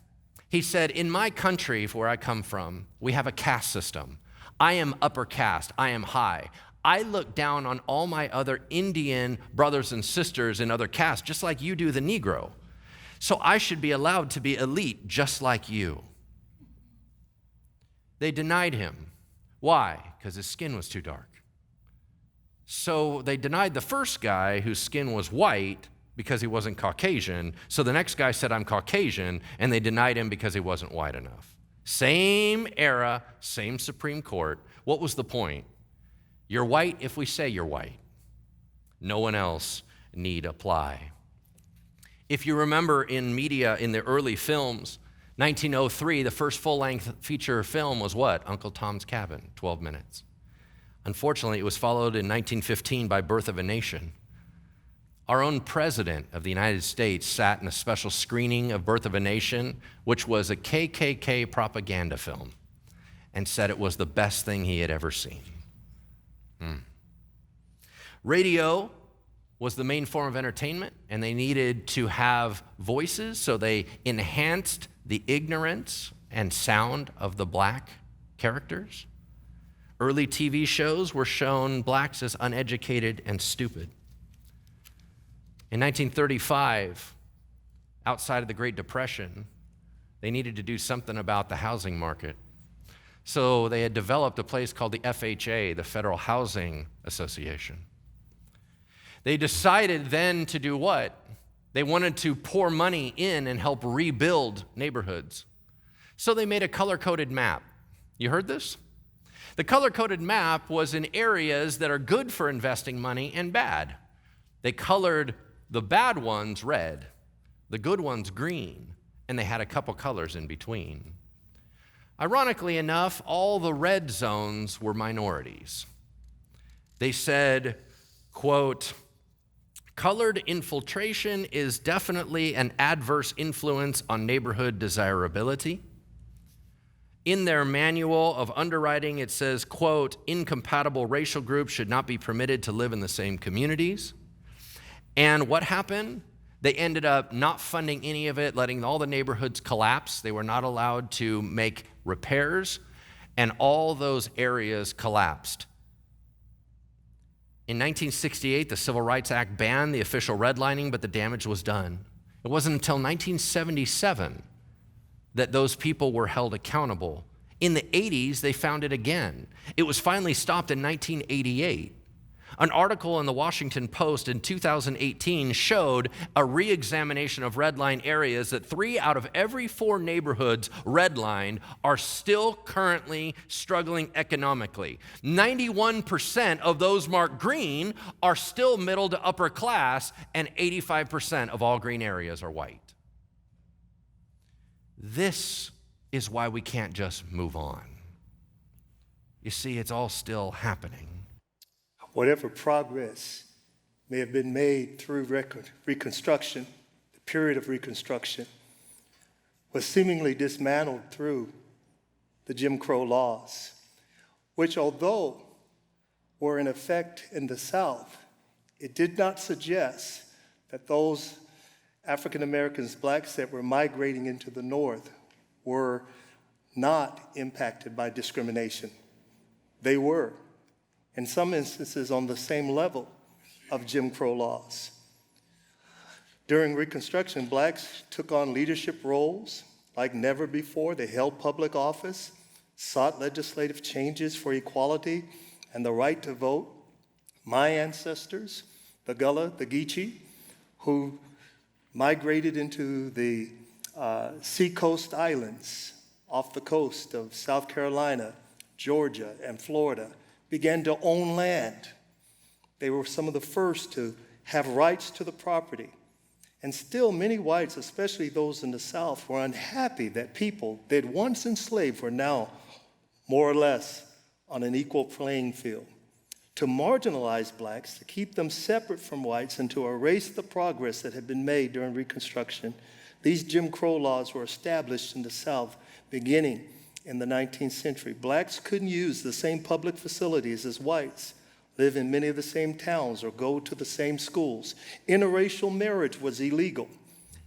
He said, in my country, where I come from, we have a caste system. I am upper caste. I am high. I look down on all my other Indian brothers and sisters in other castes, just like you do the Negro. So I should be allowed to be elite just like you. They denied him. Why? Because his skin was too dark. So they denied the first guy whose skin was white because he wasn't Caucasian. So the next guy said, I'm Caucasian, and they denied him because he wasn't white enough. Same era, same Supreme Court. What was the point? You're white if we say you're white. No one else need apply. If you remember in media, in the early films, 1903, the first full-length feature film was what? Uncle Tom's Cabin, 12 minutes. Unfortunately, it was followed in 1915 by Birth of a Nation. Our own president of the United States sat in a special screening of Birth of a Nation, which was a KKK propaganda film, and said it was the best thing he had ever seen. Radio was the main form of entertainment, and they needed to have voices, so they enhanced the ignorance and sound of the black characters. Early TV shows were shown blacks as uneducated and stupid. In 1935, outside of the Great Depression, they needed to do something about the housing market. So they had developed a place called the FHA, the Federal Housing Association. They decided then to do what? They wanted to pour money in and help rebuild neighborhoods. So they made a color-coded map. You heard this? The color-coded map was in areas that are good for investing money and bad. They colored the bad ones red, the good ones green, and they had a couple colors in between. Ironically enough, all the red zones were minorities. They said, quote, colored infiltration is definitely an adverse influence on neighborhood desirability. In their manual of underwriting, it says, quote, incompatible racial groups should not be permitted to live in the same communities. And what happened? They ended up not funding any of it, letting all the neighborhoods collapse. They were not allowed to make repairs, and all those areas collapsed. In 1968, the Civil Rights Act banned the official redlining, but the damage was done. It wasn't until 1977 that those people were held accountable. In the 80s, they found it again. It was finally stopped in 1988. An article in the Washington Post in 2018 showed a re-examination of redline areas that 3 out of every 4 neighborhoods redlined are still currently struggling economically. 91% of those marked green are still middle to upper class, and 85% of all green areas are white. This is why we can't just move on. You see, it's all still happening. Whatever progress may have been made through Reconstruction, the period of Reconstruction, was seemingly dismantled through the Jim Crow laws, which, although were in effect in the South, it did not suggest that those African Americans, blacks that were migrating into the North were not impacted by discrimination. They were, in some instances, on the same level of Jim Crow laws. During Reconstruction, blacks took on leadership roles like never before. They held public office, sought legislative changes for equality and the right to vote. My ancestors, the Gullah, the Geechee, who migrated into the seacoast islands off the coast of South Carolina, Georgia, and Florida, began to own land. They were some of the first to have rights to the property. And still, many whites, especially those in the South, were unhappy that people they'd once enslaved were now more or less on an equal playing field. To marginalize blacks, to keep them separate from whites, and to erase the progress that had been made during Reconstruction, these Jim Crow laws were established in the South beginning in the 19th century. Blacks couldn't use the same public facilities as whites, live in many of the same towns, or go to the same schools. Interracial marriage was illegal,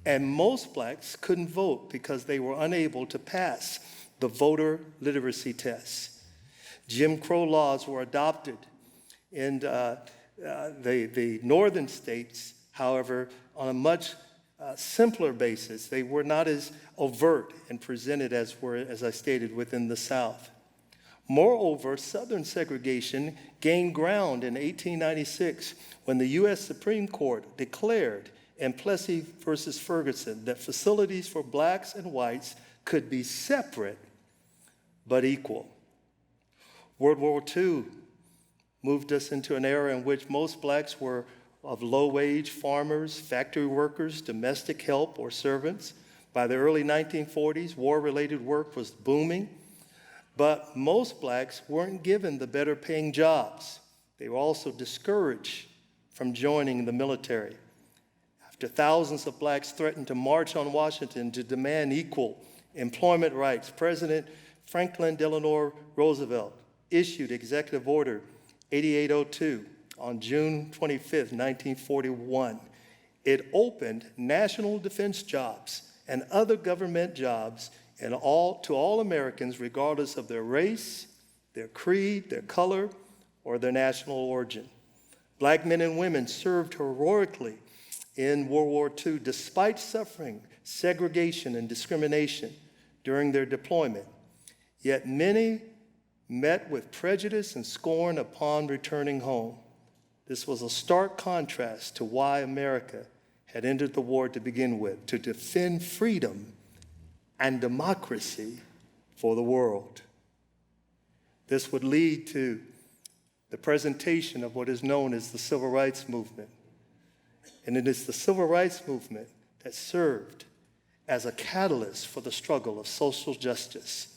and most blacks couldn't vote because they were unable to pass the voter literacy tests. Jim Crow laws were adopted in the northern states, however, on a much simpler basis. They were not as overt and presented as I stated, within the South. Moreover, Southern segregation gained ground in 1896 when the U.S. Supreme Court declared in Plessy versus Ferguson that facilities for blacks and whites could be separate but equal. World War II moved us into an era in which most blacks were of low-wage farmers, factory workers, domestic help, or servants. By the early 1940s, war-related work was booming, but most blacks weren't given the better-paying jobs. They were also discouraged from joining the military. After thousands of blacks threatened to march on Washington to demand equal employment rights, President Franklin Delano Roosevelt issued Executive Order 8802 on June 25, 1941. It opened national defense jobs and other government jobs to all Americans, regardless of their race, their creed, their color, or their national origin. Black men and women served heroically in World War II despite suffering segregation and discrimination during their deployment. Yet many met with prejudice and scorn upon returning home. This was a stark contrast to why America had entered the war to begin with, to defend freedom and democracy for the world. This would lead to the presentation of what is known as the Civil Rights Movement. And it is the Civil Rights Movement that served as a catalyst for the struggle of social justice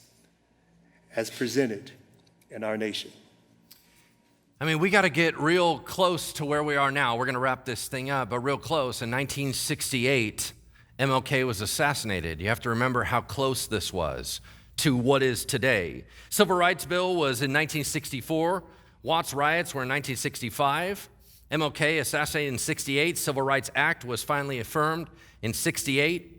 as presented in our nation. I mean, we got to get real close to where we are now. We're going to wrap this thing up, but real close. In 1968, MLK was assassinated. You have to remember how close this was to what is today. Civil Rights Bill was in 1964. Watts riots were in 1965. MLK assassinated in 68. Civil Rights Act was finally affirmed in 68.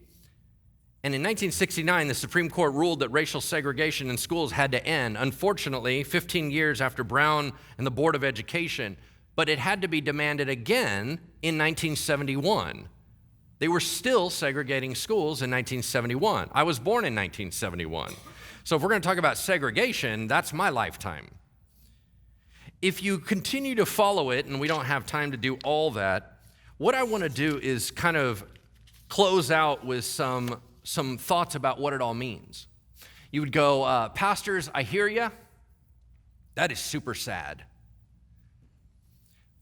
And in 1969, the Supreme Court ruled that racial segregation in schools had to end, unfortunately, 15 years after Brown and the Board of Education, but it had to be demanded again in 1971. They were still segregating schools in 1971. I was born in 1971. So if we're going to talk about segregation, that's my lifetime. if you continue to follow it, and we don't have time to do all that, what I want to do is kind of close out with some thoughts about what it all means. You would go, pastors, I hear you. That is super sad.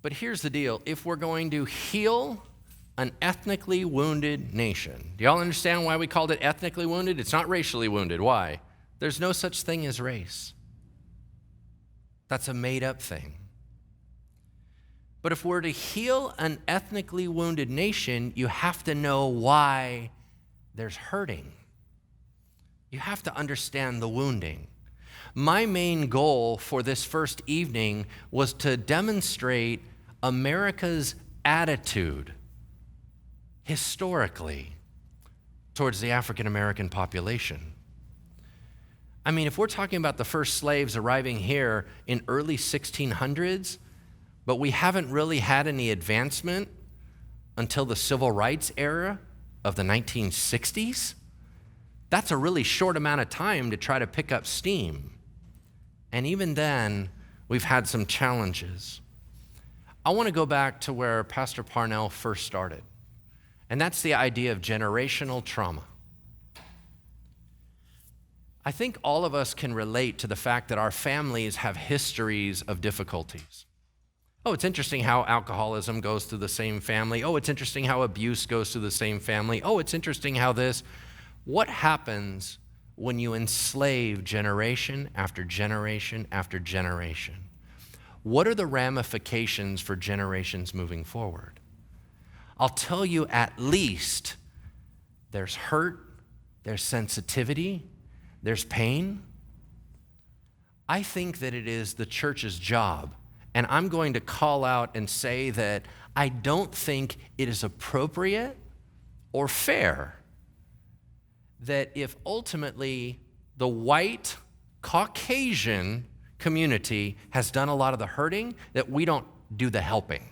But here's the deal. If we're going to heal an ethnically wounded nation, do y'all understand why we called it ethnically wounded? It's not racially wounded. Why? There's no such thing as race. That's a made-up thing. But if we're to heal an ethnically wounded nation, you have to know why there's hurting. You have to understand the wounding. My main goal for this first evening was to demonstrate America's attitude historically towards the African American population. I mean, if we're talking about the first slaves arriving here in early 1600s, but we haven't really had any advancement until the civil rights era of the 1960s, that's a really short amount of time to try to pick up steam. And even then, we've had some challenges. I want to go back to where Pastor Parnell first started, and that's the idea of generational trauma. I think all of us can relate to the fact that our families have histories of difficulties. Oh, it's interesting how alcoholism goes through the same family. Oh, it's interesting how abuse goes through the same family. Oh, it's interesting how this. What happens when you enslave generation after generation after generation? What are the ramifications for generations moving forward? I'll tell you, at least there's hurt, there's sensitivity, there's pain. I think that it is the church's job, and I'm going to call out and say that I don't think it is appropriate or fair that if ultimately the white Caucasian community has done a lot of the hurting, that we don't do the helping.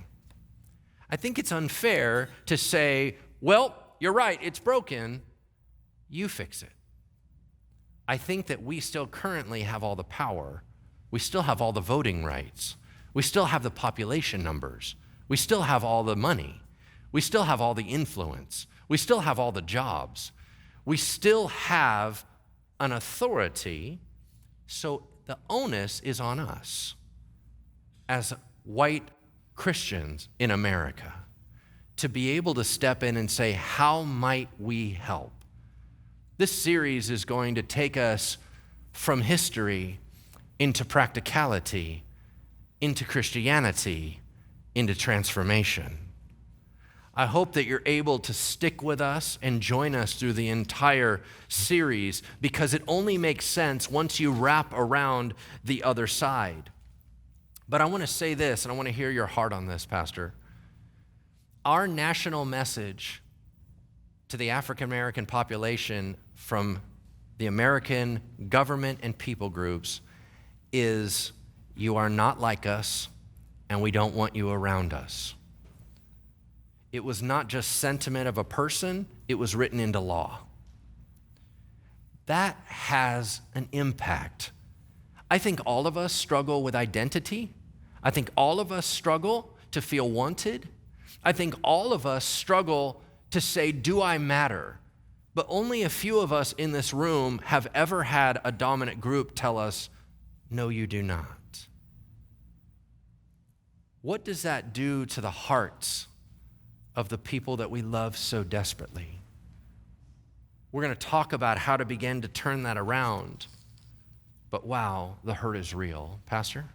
I think it's unfair to say, well, you're right, it's broken, you fix it. I think that we still currently have all the power. We still have all the voting rights. We still have the population numbers. We still have all the money. We still have all the influence. We still have all the jobs. We still have an authority, so the onus is on us as white Christians in America to be able to step in and say, how might we help? This series is going to take us from history into practicality, into Christianity, into transformation. I hope that you're able to stick with us and join us through the entire series, because it only makes sense once you wrap around the other side. But I want to say this, and I want to hear your heart on this, Pastor. Our national message to the African American population from the American government and people groups is, you are not like us, and we don't want you around us. It was not just sentiment of a person, it was written into law. That has an impact. I think all of us struggle with identity. I think all of us struggle to feel wanted. I think all of us struggle to say, do I matter? But only a few of us in this room have ever had a dominant group tell us, no, you do not. What does that do to the hearts of the people that we love so desperately? We're going to talk about how to begin to turn that around. But wow, the hurt is real. Pastor?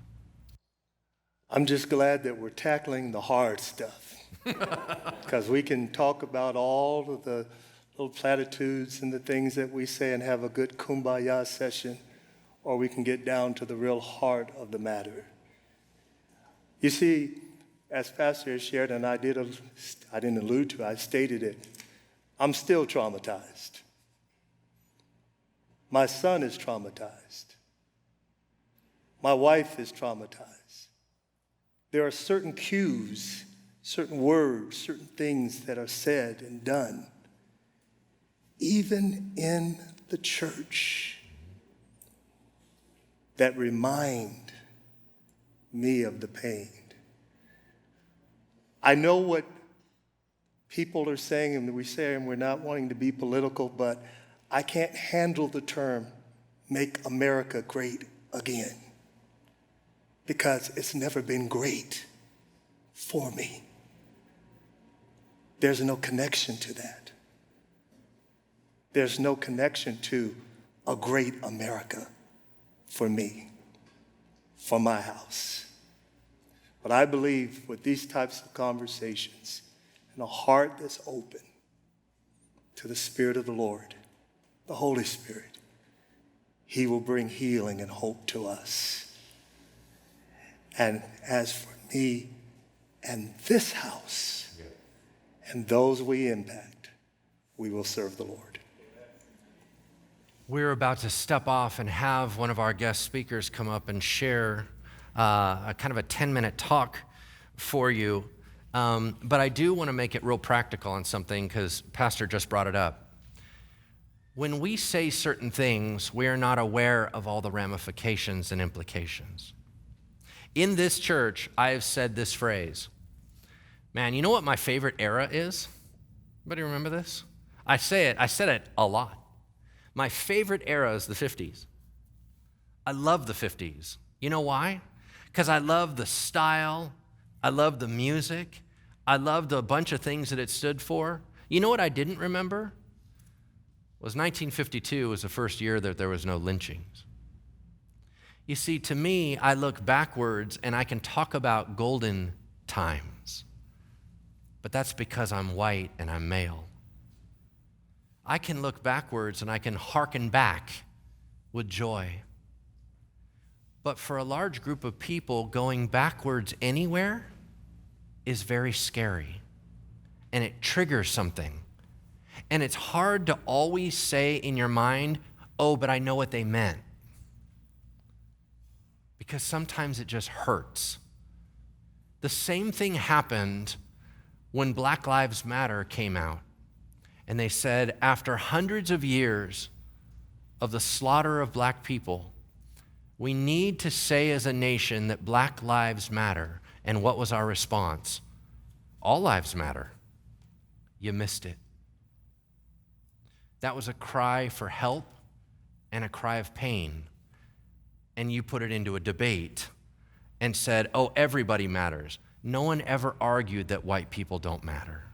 I'm just glad that we're tackling the hard stuff, because we can talk about all of the little platitudes and the things that we say and have a good kumbaya session, or we can get down to the real heart of the matter. You see, as Pastor has shared, and I didn't allude to, I stated it, I'm still traumatized. My son is traumatized. My wife is traumatized. There are certain cues, certain words, certain things that are said and done, even in the church, that remind me of the pain. I know what people are saying, and we say, and we're not wanting to be political, but I can't handle the term "make America great again" because it's never been great for me. There's no connection to that. There's no connection to a great America for me, for my house. But I believe with these types of conversations and a heart that's open to the Spirit of the Lord, the Holy Spirit, He will bring healing and hope to us. And as for me and this house and those we impact, we will serve the Lord. We're about to step off and have one of our guest speakers come up and share a kind of a 10-minute talk for you. But I do want to make it real practical on something because Pastor just brought it up. When we say certain things, we are not aware of all the ramifications and implications. In this church, I have said this phrase. Man, you know what my favorite era is? Anybody remember this? I said it a lot. My favorite era is the 50s. I love the 50s. You know why? Because I love the style, I love the music, I loved a bunch of things that it stood for. You know what I didn't remember? Was 1952 was the first year that there was no lynchings. You see, to me, I look backwards and I can talk about golden times, but that's because I'm white and I'm male. I can look backwards and I can hearken back with joy. But for a large group of people, going backwards anywhere is very scary, and it triggers something. And it's hard to always say in your mind, oh, but I know what they meant. Because sometimes it just hurts. The same thing happened when Black Lives Matter came out. And they said, after hundreds of years of the slaughter of black people, we need to say as a nation that Black lives matter. And what was our response? All lives matter. You missed it. That was a cry for help and a cry of pain. And you put it into a debate and said, oh, everybody matters. No one ever argued that white people don't matter.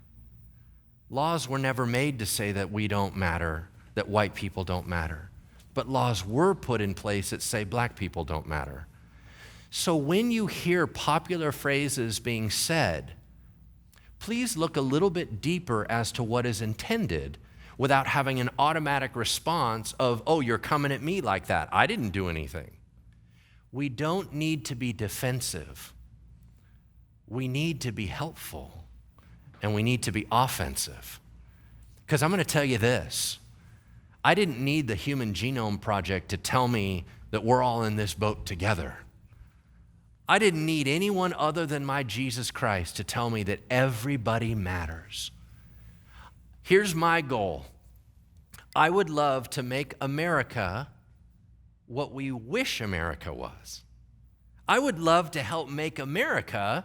Laws were never made to say that we don't matter, that white people don't matter. But laws were put in place that say black people don't matter. So when you hear popular phrases being said, please look a little bit deeper as to what is intended without having an automatic response of, oh, you're coming at me like that. I didn't do anything. We don't need to be defensive. We need to be helpful. And we need to be offensive. Because I'm going to tell you this. I didn't need the Human Genome Project to tell me that we're all in this boat together. I didn't need anyone other than my Jesus Christ to tell me that everybody matters. Here's my goal. I would love to make America what we wish America was. I would love to help make America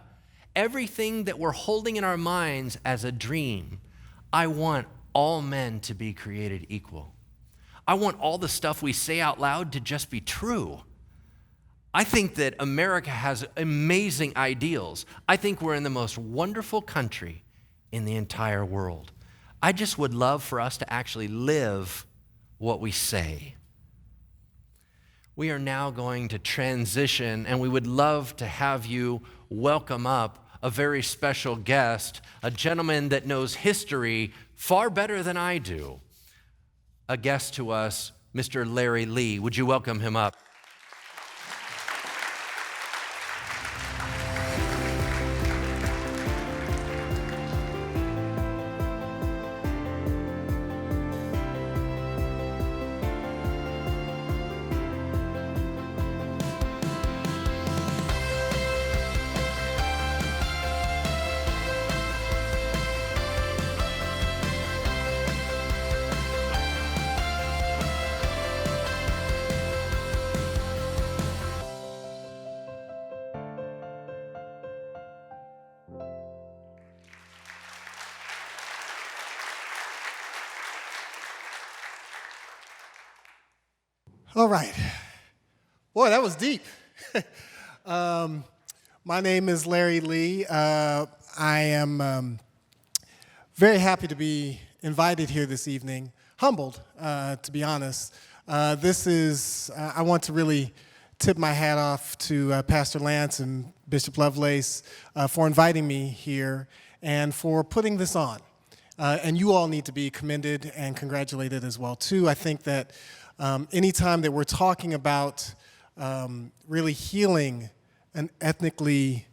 everything that we're holding in our minds as a dream. I want all men to be created equal. I want all the stuff we say out loud to just be true. I think that America has amazing ideals. I think we're in the most wonderful country in the entire world. I just would love for us to actually live what we say. We are now going to transition, and we would love to have you welcome up a very special guest, a gentleman that knows history far better than I do. A guest to us, Mr. Larry Lee. Would you welcome him up? All right. Boy, that was deep. My name is Larry Lee. I am very happy to be invited here this evening, humbled, to be honest. I want to really tip my hat off to Pastor Lance and Bishop Lovelace for inviting me here and for putting this on. And you all need to be commended and congratulated as well, too. I think that anytime that we're talking about really healing an ethnically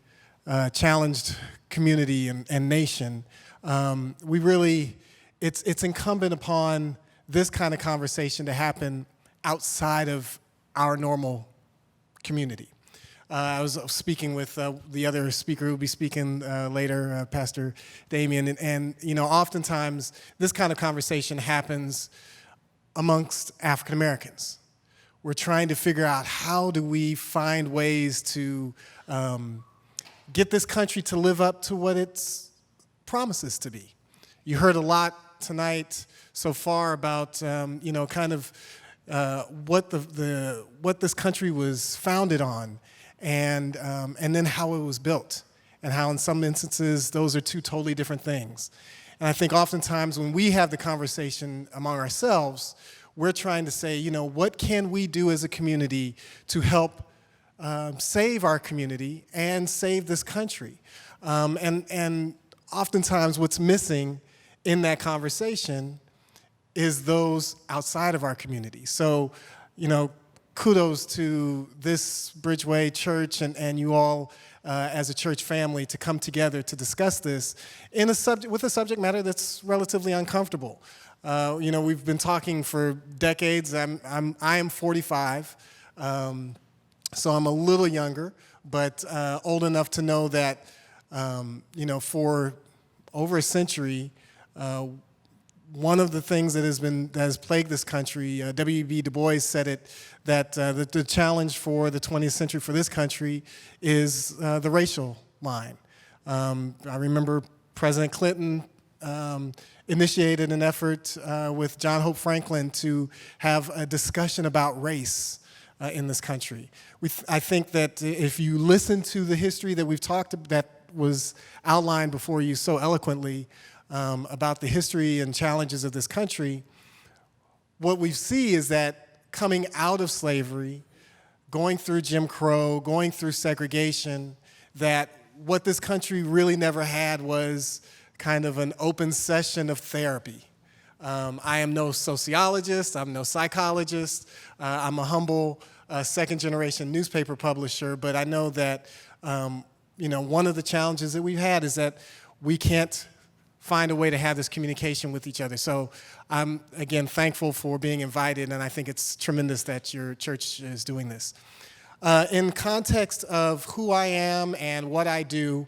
challenged community and nation, it's incumbent upon this kind of conversation to happen outside of our normal community. I was speaking with the other speaker who will be speaking later, Pastor Damien, and oftentimes this kind of conversation happens amongst African Americans. We're trying to figure out how do we find ways to get this country to live up to what its promises to be. You heard a lot tonight so far about what this country was founded on, and then how it was built, and how in some instances those are two totally different things. And I think oftentimes when we have the conversation among ourselves, we're trying to say, what can we do as a community to help save our community and save this country? And oftentimes what's missing in that conversation is those outside of our community. So, kudos to this Bridgeway church and you all as a church family to come together to discuss this with a subject matter that's relatively uncomfortable. We've been talking for decades. I am 45, so I'm a little younger, but old enough to know that, for over a century, one of the things that has plagued this country, W.E.B. Du Bois said it, that the challenge for the 20th century for this country is the racial line. I remember President Clinton initiated an effort with John Hope Franklin to have a discussion about race in this country. I think that if you listen to the history that we've talked that was outlined before you so eloquently about the history and challenges of this country, what we see is that coming out of slavery, going through Jim Crow, going through segregation, that what this country really never had was kind of an open session of therapy. I am no sociologist, I'm no psychologist, I'm a humble second-generation newspaper publisher, but I know that one of the challenges that we've had is that we can't find a way to have this communication with each other. So I'm, again, thankful for being invited, and I think it's tremendous that your church is doing this. In context of who I am and what I do,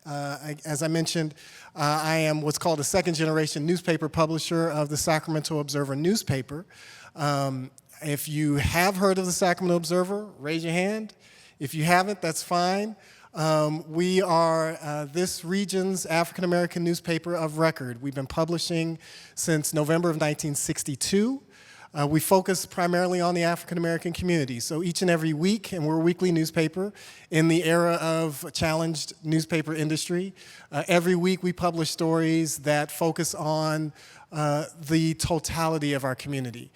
as I mentioned, I am what's called a second-generation newspaper publisher of the Sacramento Observer newspaper. If you have heard of the Sacramento Observer, raise your hand. If you haven't, that's fine. We are this region's African-American newspaper of record. We've been publishing since November of 1962. We focus primarily on the African-American community. So each and every week, and we're a weekly newspaper in the era of challenged newspaper industry, every week we publish stories that focus on the totality of our community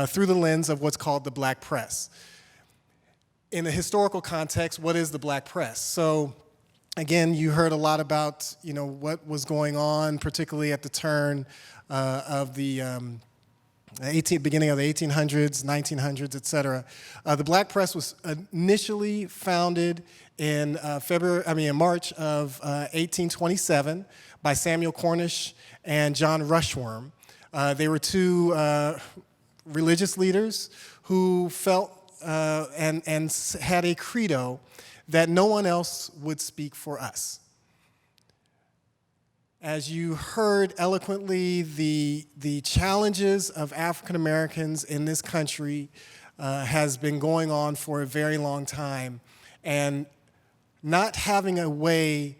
through the lens of what's called the Black press. In a historical context, what is the Black press? So, again, you heard a lot about what was going on, particularly at the turn of the beginning of the 1800s, 1900s, et cetera. The Black press was initially founded in March of 1827 by Samuel Cornish and John Rushworm. They were two religious leaders who felt and had a credo that no one else would speak for us. As you heard eloquently, the challenges of African Americans in this country has been going on for a very long time, and not having a way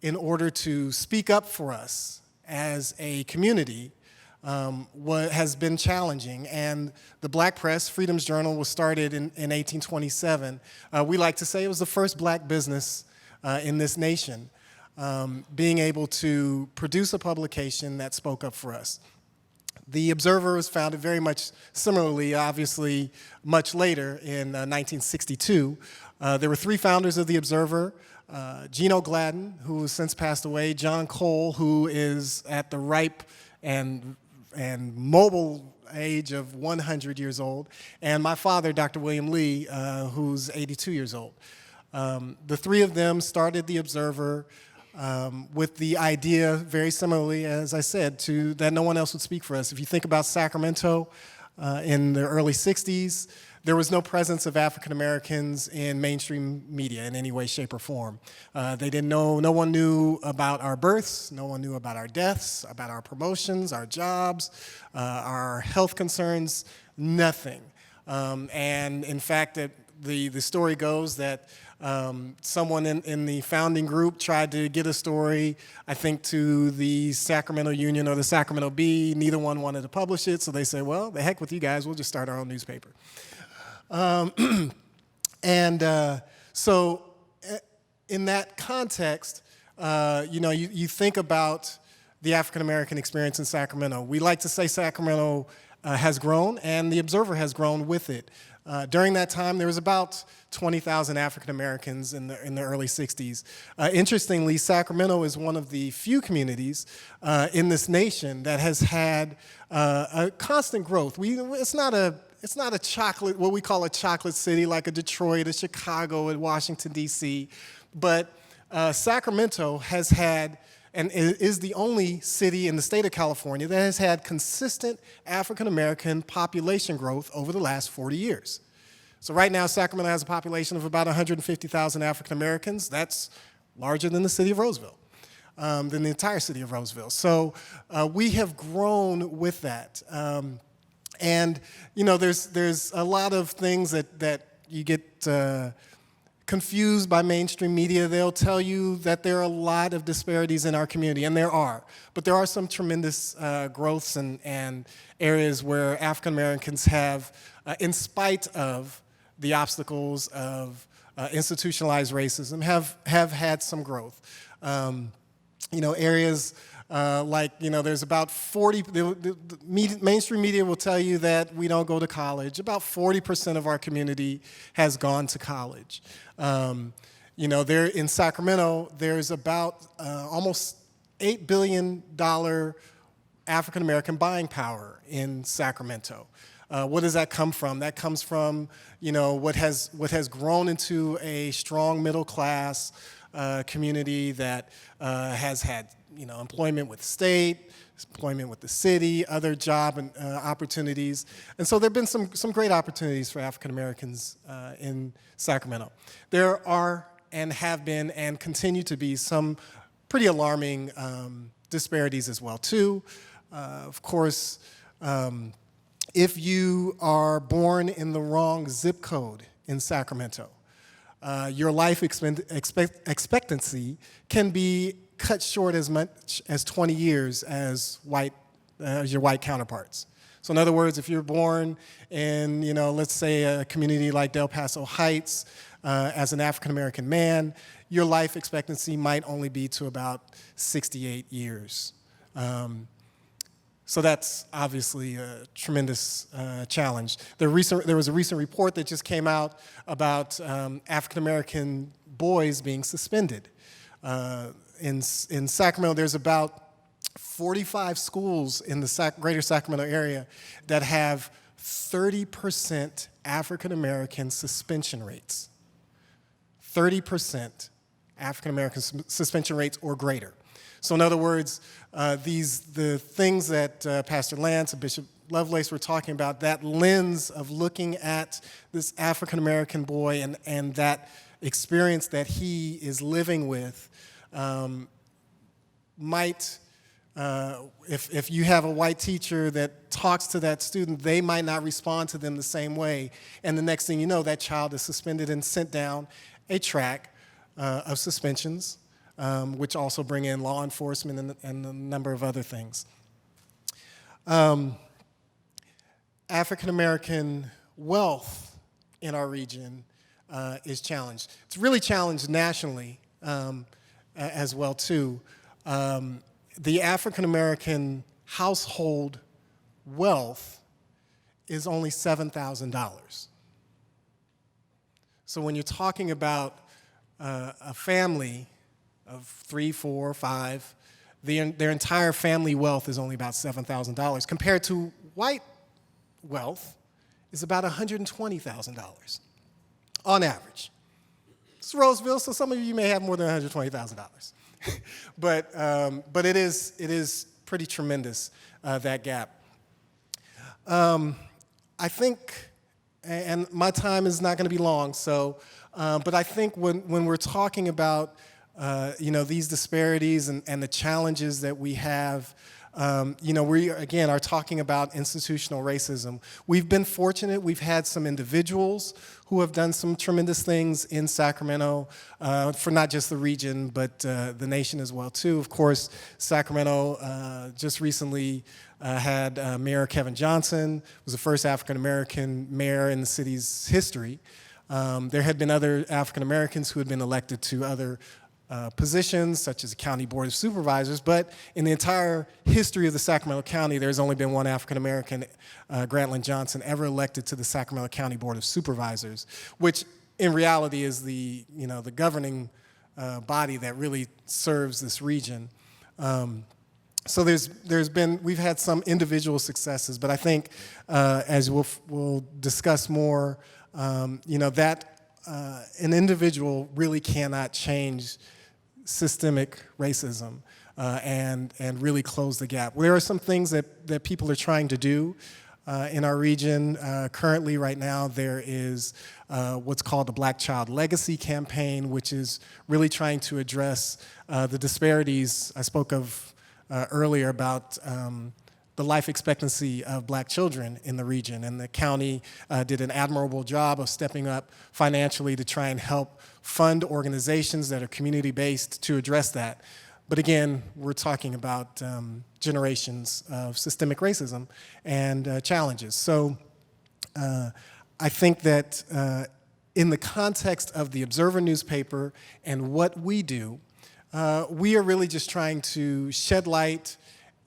in order to speak up for us as a community has been challenging. And the Black Press, Freedom's Journal, was started in 1827. We like to say it was the first black business in this nation, being able to produce a publication that spoke up for us. The Observer was founded very much similarly, obviously much later in 1962. There were three founders of the Observer: Gino Gladden, who has since passed away; John Cole, who is at the ripe and mobile age of 100 years old; and my father, Dr. William Lee, who's 82 years old. The three of them started the Observer with the idea, very similarly, as I said, that no one else would speak for us. If you think about Sacramento in the early 60s, there was no presence of African Americans in mainstream media in any way, shape, or form. They didn't know, no one knew about our births, no one knew about our deaths, about our promotions, our jobs, our health concerns, nothing. And in fact, the story goes that someone in the founding group tried to get a story, I think, to the Sacramento Union or the Sacramento Bee. Neither one wanted to publish it, so they said, well, the heck with you guys, we'll just start our own newspaper. So in that context, you think about the African-American experience in Sacramento. We like to say Sacramento has grown, and the Observer has grown with it. During that time, there was about 20,000 African Americans in the early 60s. Interestingly, Sacramento is one of the few communities in this nation that has had a constant growth. It's not a chocolate, what we call a chocolate city like a Detroit, a Chicago, a Washington, D.C., but Sacramento has had, and is the only city in the state of California that has had consistent African-American population growth over the last 40 years. So right now, Sacramento has a population of about 150,000 African-Americans. That's larger than the city of Roseville, than the entire city of Roseville. So we have grown with that. And there's a lot of things that you get confused by mainstream media. They'll tell you that there are a lot of disparities in our community, and there are. But there are some tremendous growths and areas where African Americans have, in spite of the obstacles of institutionalized racism, have had some growth. Areas there's about 40, mainstream media will tell you that we don't go to college. About 40% of our community has gone to college. There in Sacramento, there's about almost $8 billion African-American buying power in Sacramento. What does that come from? That comes from, what has grown into a strong middle class community that has had, employment with the state, employment with the city, other job and opportunities. And so there have been some great opportunities for African Americans in Sacramento. There are and have been and continue to be some pretty alarming disparities as well, too. Of course, if you are born in the wrong zip code in Sacramento, your life expectancy can be cut short as much as 20 years as your white counterparts. So in other words, if you're born in, let's say a community like Del Paso Heights as an African-American man, your life expectancy might only be to about 68 years. So that's obviously a tremendous challenge. There was a recent report that just came out about African-American boys being suspended. In Sacramento, there's about 45 schools in the greater Sacramento area that have 30% African-American suspension rates. 30% African-American suspension rates or greater. So in other words, the things that Pastor Lance and Bishop Lovelace were talking about, that lens of looking at this African-American boy and that experience that he is living with might, if you have a white teacher that talks to that student, they might not respond to them the same way. And the next thing you know, that child is suspended and sent down a track of suspensions, which also bring in law enforcement and a number of other things. African American wealth in our region is challenged. It's really challenged nationally as well too. The African American household wealth is only $7,000. So when you're talking about a family of 3, 4, 5, their entire family wealth is only about $7,000, compared to white wealth is about $120,000 on average. It's Roseville, so some of you may have more than $120,000. but it is pretty tremendous, that gap. I think, and my time is not going to be long, so, but I think when we're talking about these disparities and the challenges that we have, we again are talking about institutional racism. We've been fortunate. We've had some individuals who have done some tremendous things in Sacramento for not just the region, but the nation as well too. Of course, Sacramento just recently had Mayor Kevin Johnson, was the first African American mayor in the city's history. There had been other African Americans who had been elected to other positions, such as the County Board of Supervisors, but in the entire history of the Sacramento County, there's only been one African American, Grantland Johnson, ever elected to the Sacramento County Board of Supervisors, which in reality is the governing body that really serves this region. So we've had some individual successes, but I think as we'll discuss more, that an individual really cannot change systemic racism and really close the gap. There are some things that people are trying to do in our region. Currently, right now, there is what's called the Black Child Legacy Campaign, which is really trying to address the disparities I spoke of earlier about the life expectancy of black children in the region. And the county did an admirable job of stepping up financially to try and help fund organizations that are community-based to address that. But again, we're talking about generations of systemic racism and challenges. So I think that in the context of the Observer newspaper and what we do, we are really just trying to shed light,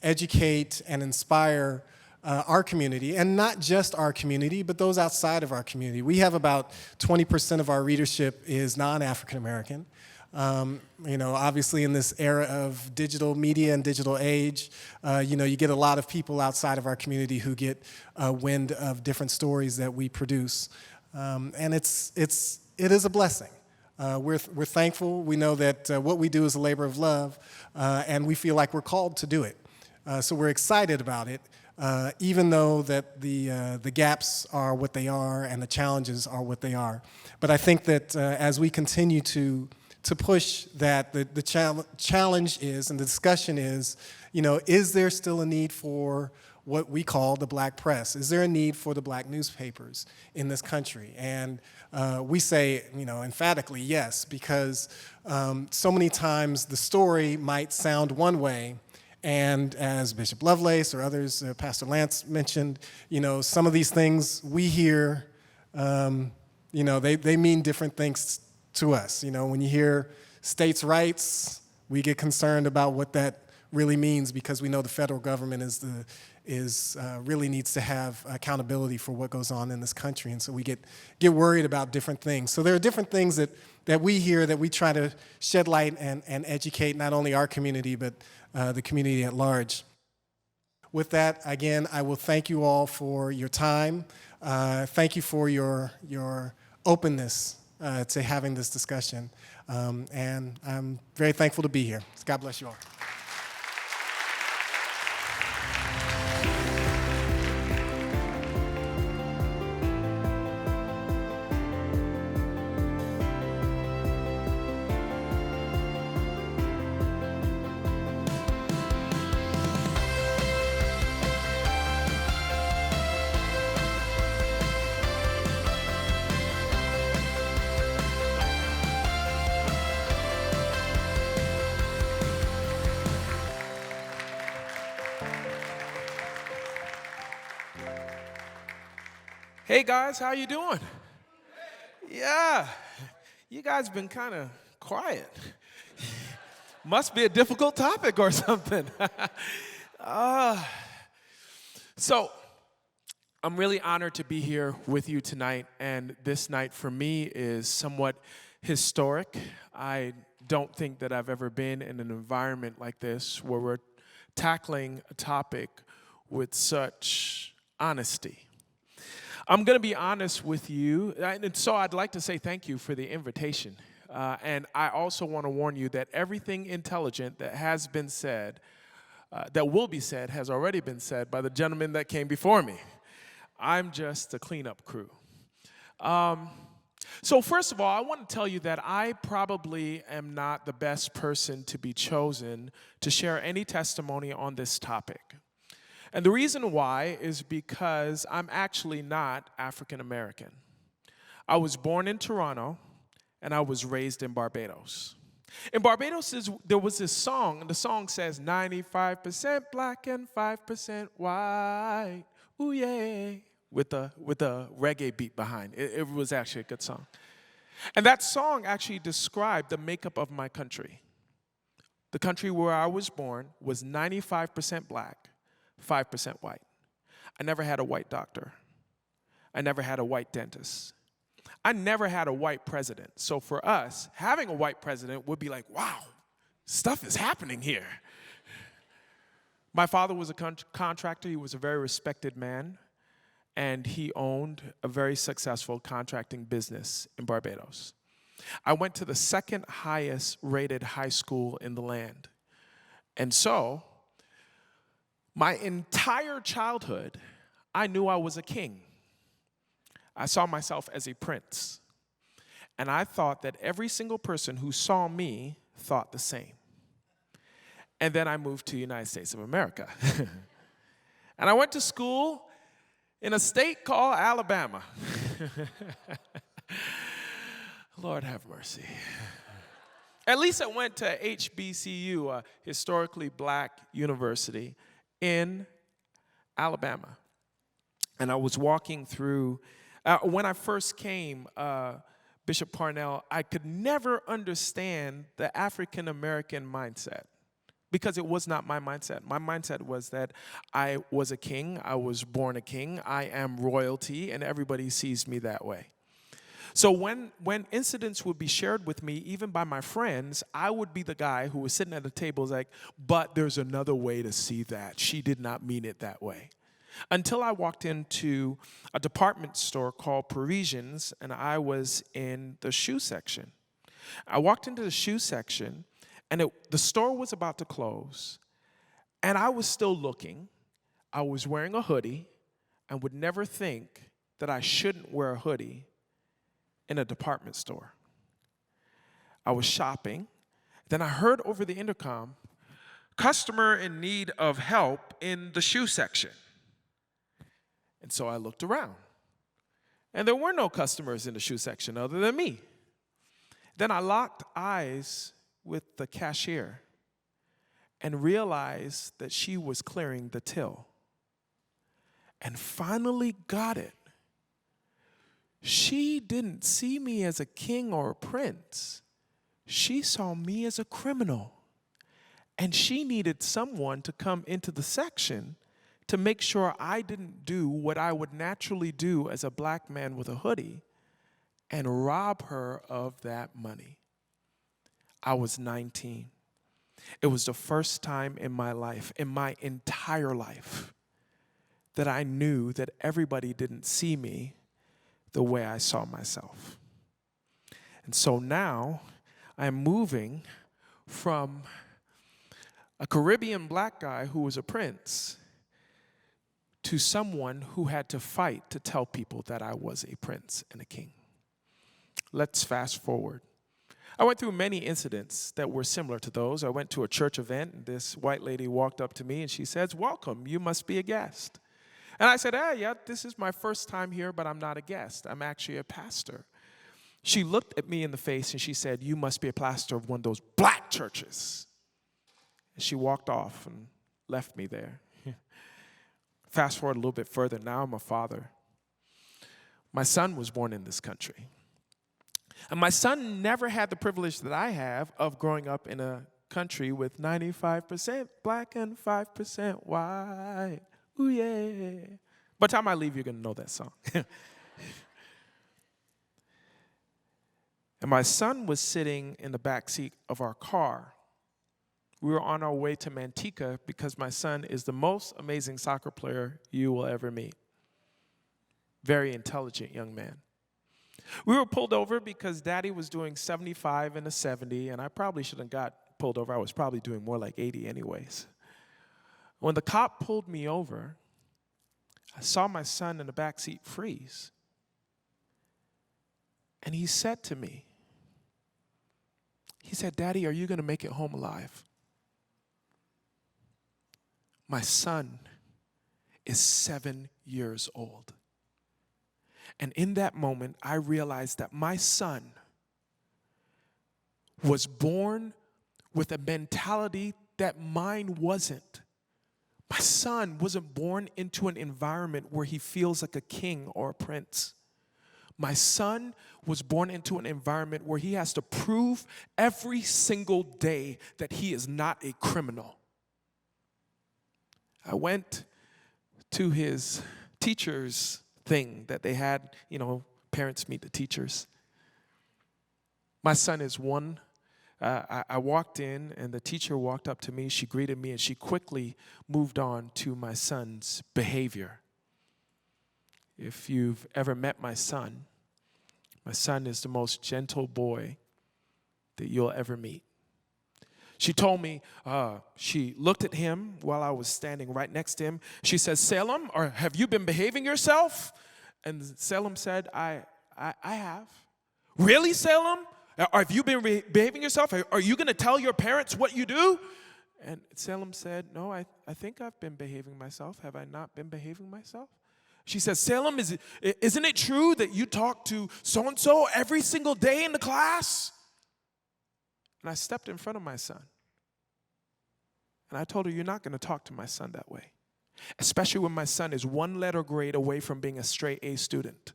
educate, and inspire our community, and not just our community, but those outside of our community. We have about 20% of our readership is non-African American. Obviously in this era of digital media and digital age, you get a lot of people outside of our community who get wind of different stories that we produce. And it is a blessing. We're thankful. We know that what we do is a labor of love, and we feel like we're called to do it. So we're excited about it, even though that the gaps are what they are and the challenges are what they are. But I think that as we continue to push that, the challenge is, and the discussion is there still a need for what we call the black press? Is there a need for the black newspapers in this country? And we say, emphatically yes, because so many times the story might sound one way, and as Bishop Lovelace or others, Pastor Lance mentioned, some of these things we hear, they mean different things to us. When you hear states' rights, we get concerned about what that really means, because we know the federal government really needs to have accountability for what goes on in this country, and so we get worried about different things. So there are different things that we hear that we try to shed light and educate not only our community, but the community at large. With that, again, I will thank you all for your time. Thank you for your openness to having this discussion, and I'm very thankful to be here. God bless you all. Hey guys, how you doing? Yeah, you guys been kind of quiet. Must be a difficult topic or something. So, I'm really honored to be here with you tonight, and this night for me is somewhat historic. I don't think that I've ever been in an environment like this where we're tackling a topic with such honesty. I'm going to be honest with you, and so I'd like to say thank you for the invitation. And I also want to warn you that everything intelligent that has been said, that will be said, has already been said by the gentleman that came before me. I'm just a cleanup crew. So first of all, I want to tell you that I probably am not the best person to be chosen to share any testimony on this topic. And the reason why is because I'm actually not African American. I was born in Toronto, and I was raised in Barbados. In Barbados, there was this song, and the song says, 95% black and 5% white, ooh yeah, with a reggae beat behind. It was actually a good song. And that song actually described the makeup of my country. The country where I was born was 95% black, 5% white. I never had a white doctor. I never had a white dentist. I never had a white president. So for us, having a white president would be like, wow, stuff is happening here. My father was a contractor. He was a very respected man, and he owned a very successful contracting business in Barbados. I went to the second highest rated high school in the land. And so, my entire childhood, I knew I was a king. I saw myself as a prince. And I thought that every single person who saw me thought the same. And then I moved to the United States of America. And I went to school in a state called Alabama. Lord have mercy. At least I went to HBCU, a historically black university in Alabama. And I was walking through, when I first came, Bishop Parnell, I could never understand the African American mindset because it was not my mindset. My mindset was that I was a king, I was born a king, I am royalty, and everybody sees me that way. So when incidents would be shared with me, even by my friends, I would be the guy who was sitting at the table like, but there's another way to see that. She did not mean it that way. Until I walked into a department store called Parisians, and I was in the shoe section. I walked into the shoe section, and the store was about to close, and I was still looking. I was wearing a hoodie and would never think that I shouldn't wear a hoodie in a department store. I was shopping. Then I heard over the intercom, customer in need of help in the shoe section. And so I looked around. And there were no customers in the shoe section other than me. Then I locked eyes with the cashier and realized that she was clearing the till. And finally got it. She didn't see me as a king or a prince. She saw me as a criminal. And she needed someone to come into the section to make sure I didn't do what I would naturally do as a black man with a hoodie and rob her of that money. I was 19. It was the first time in my life, in my entire life, that I knew that everybody didn't see me the way I saw myself. And so now I'm moving from a Caribbean black guy who was a prince to someone who had to fight to tell people that I was a prince and a king. Let's fast forward. I went through many incidents that were similar to those. I went to a church event, and this white lady walked up to me, and she says, "Welcome, you must be a guest." And I said, yeah, this is my first time here, but I'm not a guest. I'm actually a pastor. She looked at me in the face, and she said, "You must be a pastor of one of those black churches." And she walked off and left me there. Fast forward a little bit further, now I'm a father. My son was born in this country. And my son never had the privilege that I have of growing up in a country with 95% black and 5% white. Ooh, yeah. By the time I leave, you're going to know that song. And my son was sitting in the back seat of our car. We were on our way to Manteca because my son is the most amazing soccer player you will ever meet. Very intelligent young man. We were pulled over because Daddy was doing 75 and a 70, and I probably shouldn't have got pulled over. I was probably doing more like 80 anyways. When the cop pulled me over, I saw my son in the back seat freeze. And he said to me, he said, "Daddy, are you going to make it home alive?" My son is 7 years old. And in that moment, I realized that my son was born with a mentality that mine wasn't. My son wasn't born into an environment where he feels like a king or a prince. My son was born into an environment where he has to prove every single day that he is not a criminal. I went to his teacher's thing that they had, parents meet the teachers. My son is one. I walked in, and the teacher walked up to me. She greeted me, and she quickly moved on to my son's behavior. If you've ever met my son is the most gentle boy that you'll ever meet. She told me, she looked at him while I was standing right next to him. She says, "Salem, or have you been behaving yourself?" And Salem said, I have. "Really, Salem? Have you been behaving yourself? Are you going to tell your parents what you do?" And Salem said, "No, I think I've been behaving myself. Have I not been behaving myself?" She says, "Salem, isn't it true that you talk to so-and-so every single day in the class?" And I stepped in front of my son. And I told her, "You're not going to talk to my son that way. Especially when my son is one letter grade away from being a straight A student.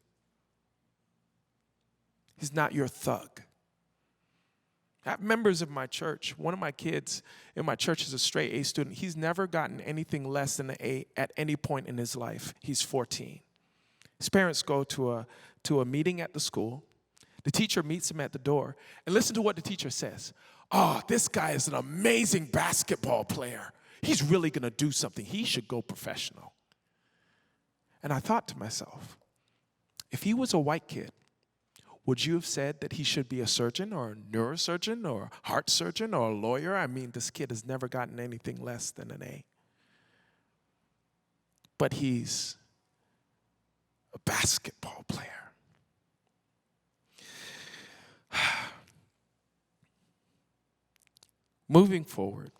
He's not your thug." I have members of my church. One of my kids in my church is a straight A student. He's never gotten anything less than an A at any point in his life. He's 14. His parents go to a meeting at the school. The teacher meets him at the door. And listen to what the teacher says. "Oh, this guy is an amazing basketball player. He's really going to do something. He should go professional." And I thought to myself, if he was a white kid, would you have said that he should be a surgeon or a neurosurgeon or a heart surgeon or a lawyer? I mean, this kid has never gotten anything less than an A. But he's a basketball player. Moving forward.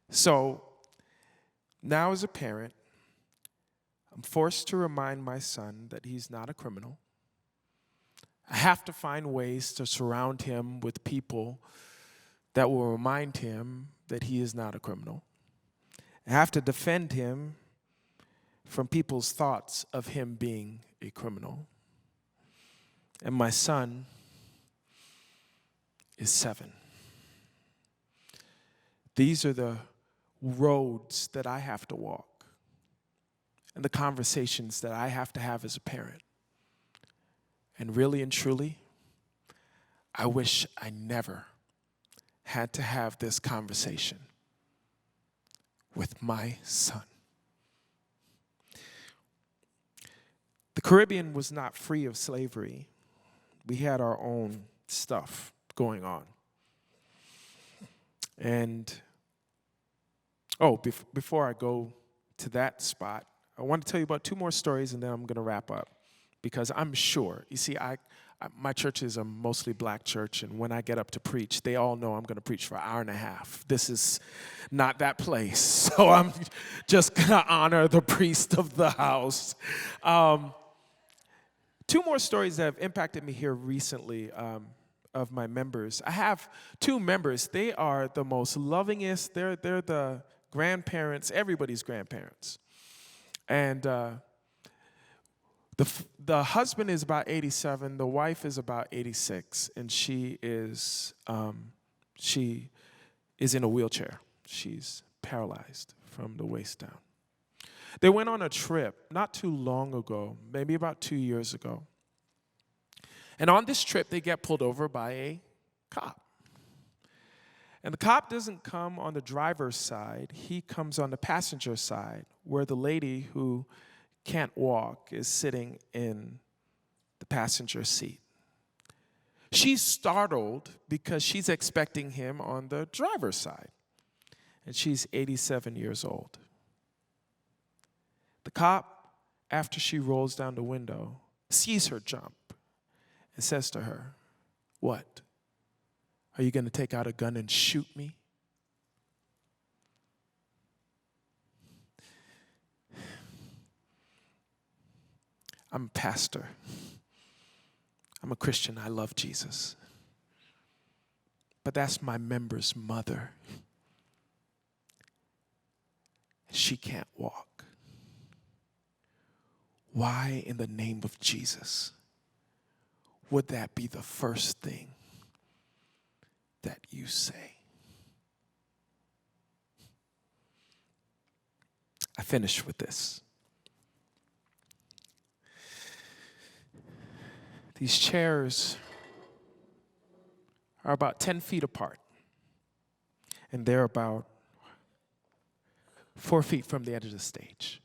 So now as a parent, I'm forced to remind my son that he's not a criminal. I have to find ways to surround him with people that will remind him that he is not a criminal. I have to defend him from people's thoughts of him being a criminal. And my son is 7. These are the roads that I have to walk and the conversations that I have to have as a parent. And really and truly, I wish I never had to have this conversation with my son. The Caribbean was not free of slavery. We had our own stuff going on. And, before I go to that spot, I want to tell you about 2 more stories, and then I'm going to wrap up. Because I'm sure, you see, my church is a mostly black church, and when I get up to preach, they all know I'm going to preach for an hour and a half. This is not that place, so I'm just going to honor the priest of the house. 2 more stories that have impacted me here recently of my members. I have 2 members. They are the most lovingest. They're the grandparents, everybody's grandparents. And the husband is about 87, the wife is about 86, and she is in a wheelchair. She's paralyzed from the waist down. They went on a trip not too long ago, maybe about 2 years ago. And on this trip, they get pulled over by a cop. And the cop doesn't come on the driver's side. He comes on the passenger side, where the lady who can't walk is sitting in the passenger seat. She's startled because she's expecting him on the driver's side. And she's 87 years old. The cop, after she rolls down the window, sees her jump and says to her, "What? Are you going to take out a gun and shoot me?" I'm a pastor. I'm a Christian. I love Jesus. But that's my member's mother. She can't walk. Why in the name of Jesus would that be the first thing that you say? I finish with this. These chairs are about 10 feet apart, and they're about 4 feet from the edge of the stage.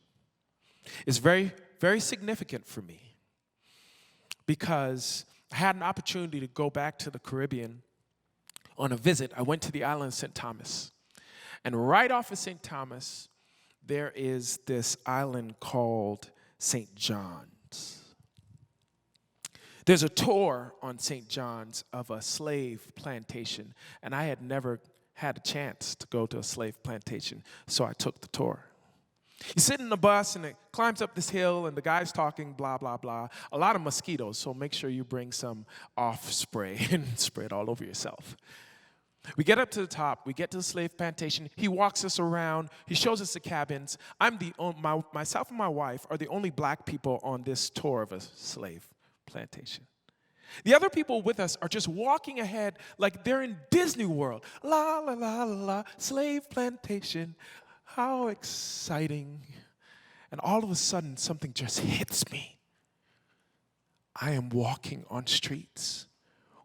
It's very, very significant for me because I had an opportunity to go back to the Caribbean on a visit. I went to the island of St. Thomas, and right off of St. Thomas, there is this island called St. John's. There's a tour on St. John's of a slave plantation, and I had never had a chance to go to a slave plantation, so I took the tour. You sit in the bus, and it climbs up this hill, and the guy's talking, blah, blah, blah. A lot of mosquitoes, so make sure you bring some off spray and spray it all over yourself. We get up to the top. We get to the slave plantation. He walks us around. He shows us the cabins. Myself and my wife are the only black people on this tour of a slave plantation. The other people with us are just walking ahead like they're in Disney World. La, la, la, la, la, slave plantation. How exciting. And all of a sudden, something just hits me. I am walking on streets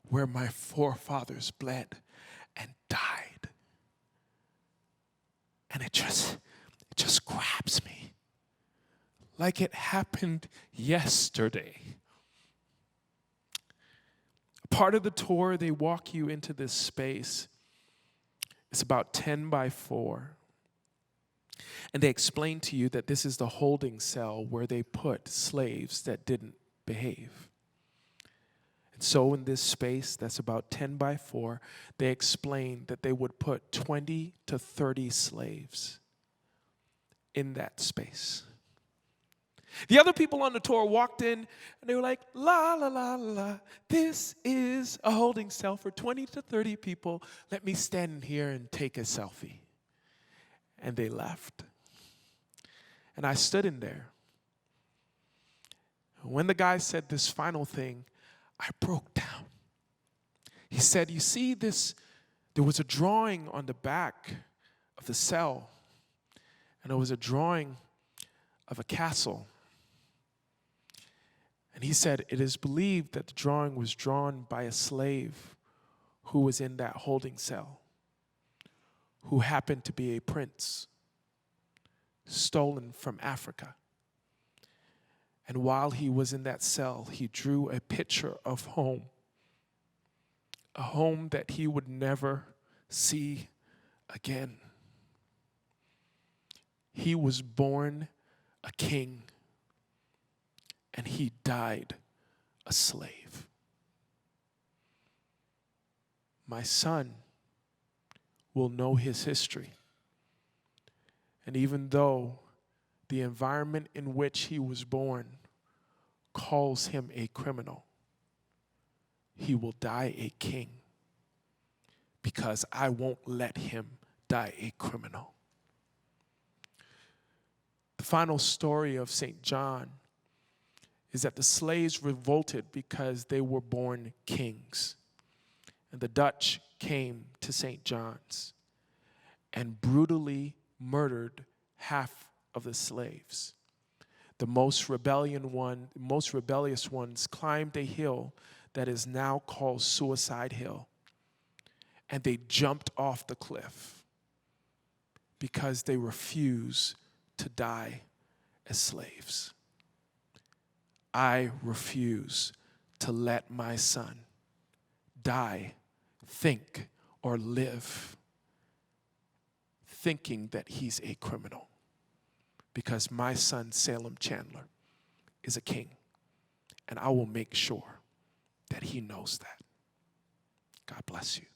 where my forefathers bled and died. And it just grabs me like it happened yesterday. Part of the tour, they walk you into this space. It's about 10 by 4. And they explain to you that this is the holding cell where they put slaves that didn't behave. And so in this space that's about 10 by 4, they explain that they would put 20 to 30 slaves in that space. The other people on the tour walked in, and they were like, la, la, la, la, this is a holding cell for 20 to 30 people. Let me stand in here and take a selfie. And they left. And I stood in there. When the guy said this final thing, I broke down. He said, you see this, there was a drawing on the back of the cell, and it was a drawing of a castle. And he said, it is believed that the drawing was drawn by a slave who was in that holding cell, who happened to be a prince, stolen from Africa. And while he was in that cell, he drew a picture of home, a home that he would never see again. He was born a king, and he died a slave. My son will know his history. And even though the environment in which he was born calls him a criminal, he will die a king, because I won't let him die a criminal. final story of St. John is that the slaves revolted because they were born kings. And the Dutch came to St. John's and brutally murdered half of the slaves. The most rebellious ones climbed a hill that is now called Suicide Hill, and they jumped off the cliff because they refused to die as slaves. I refuse to let my son die, think, or live thinking that he's a criminal, because my son, Salem Chandler, is a king, and I will make sure that he knows that. God bless you.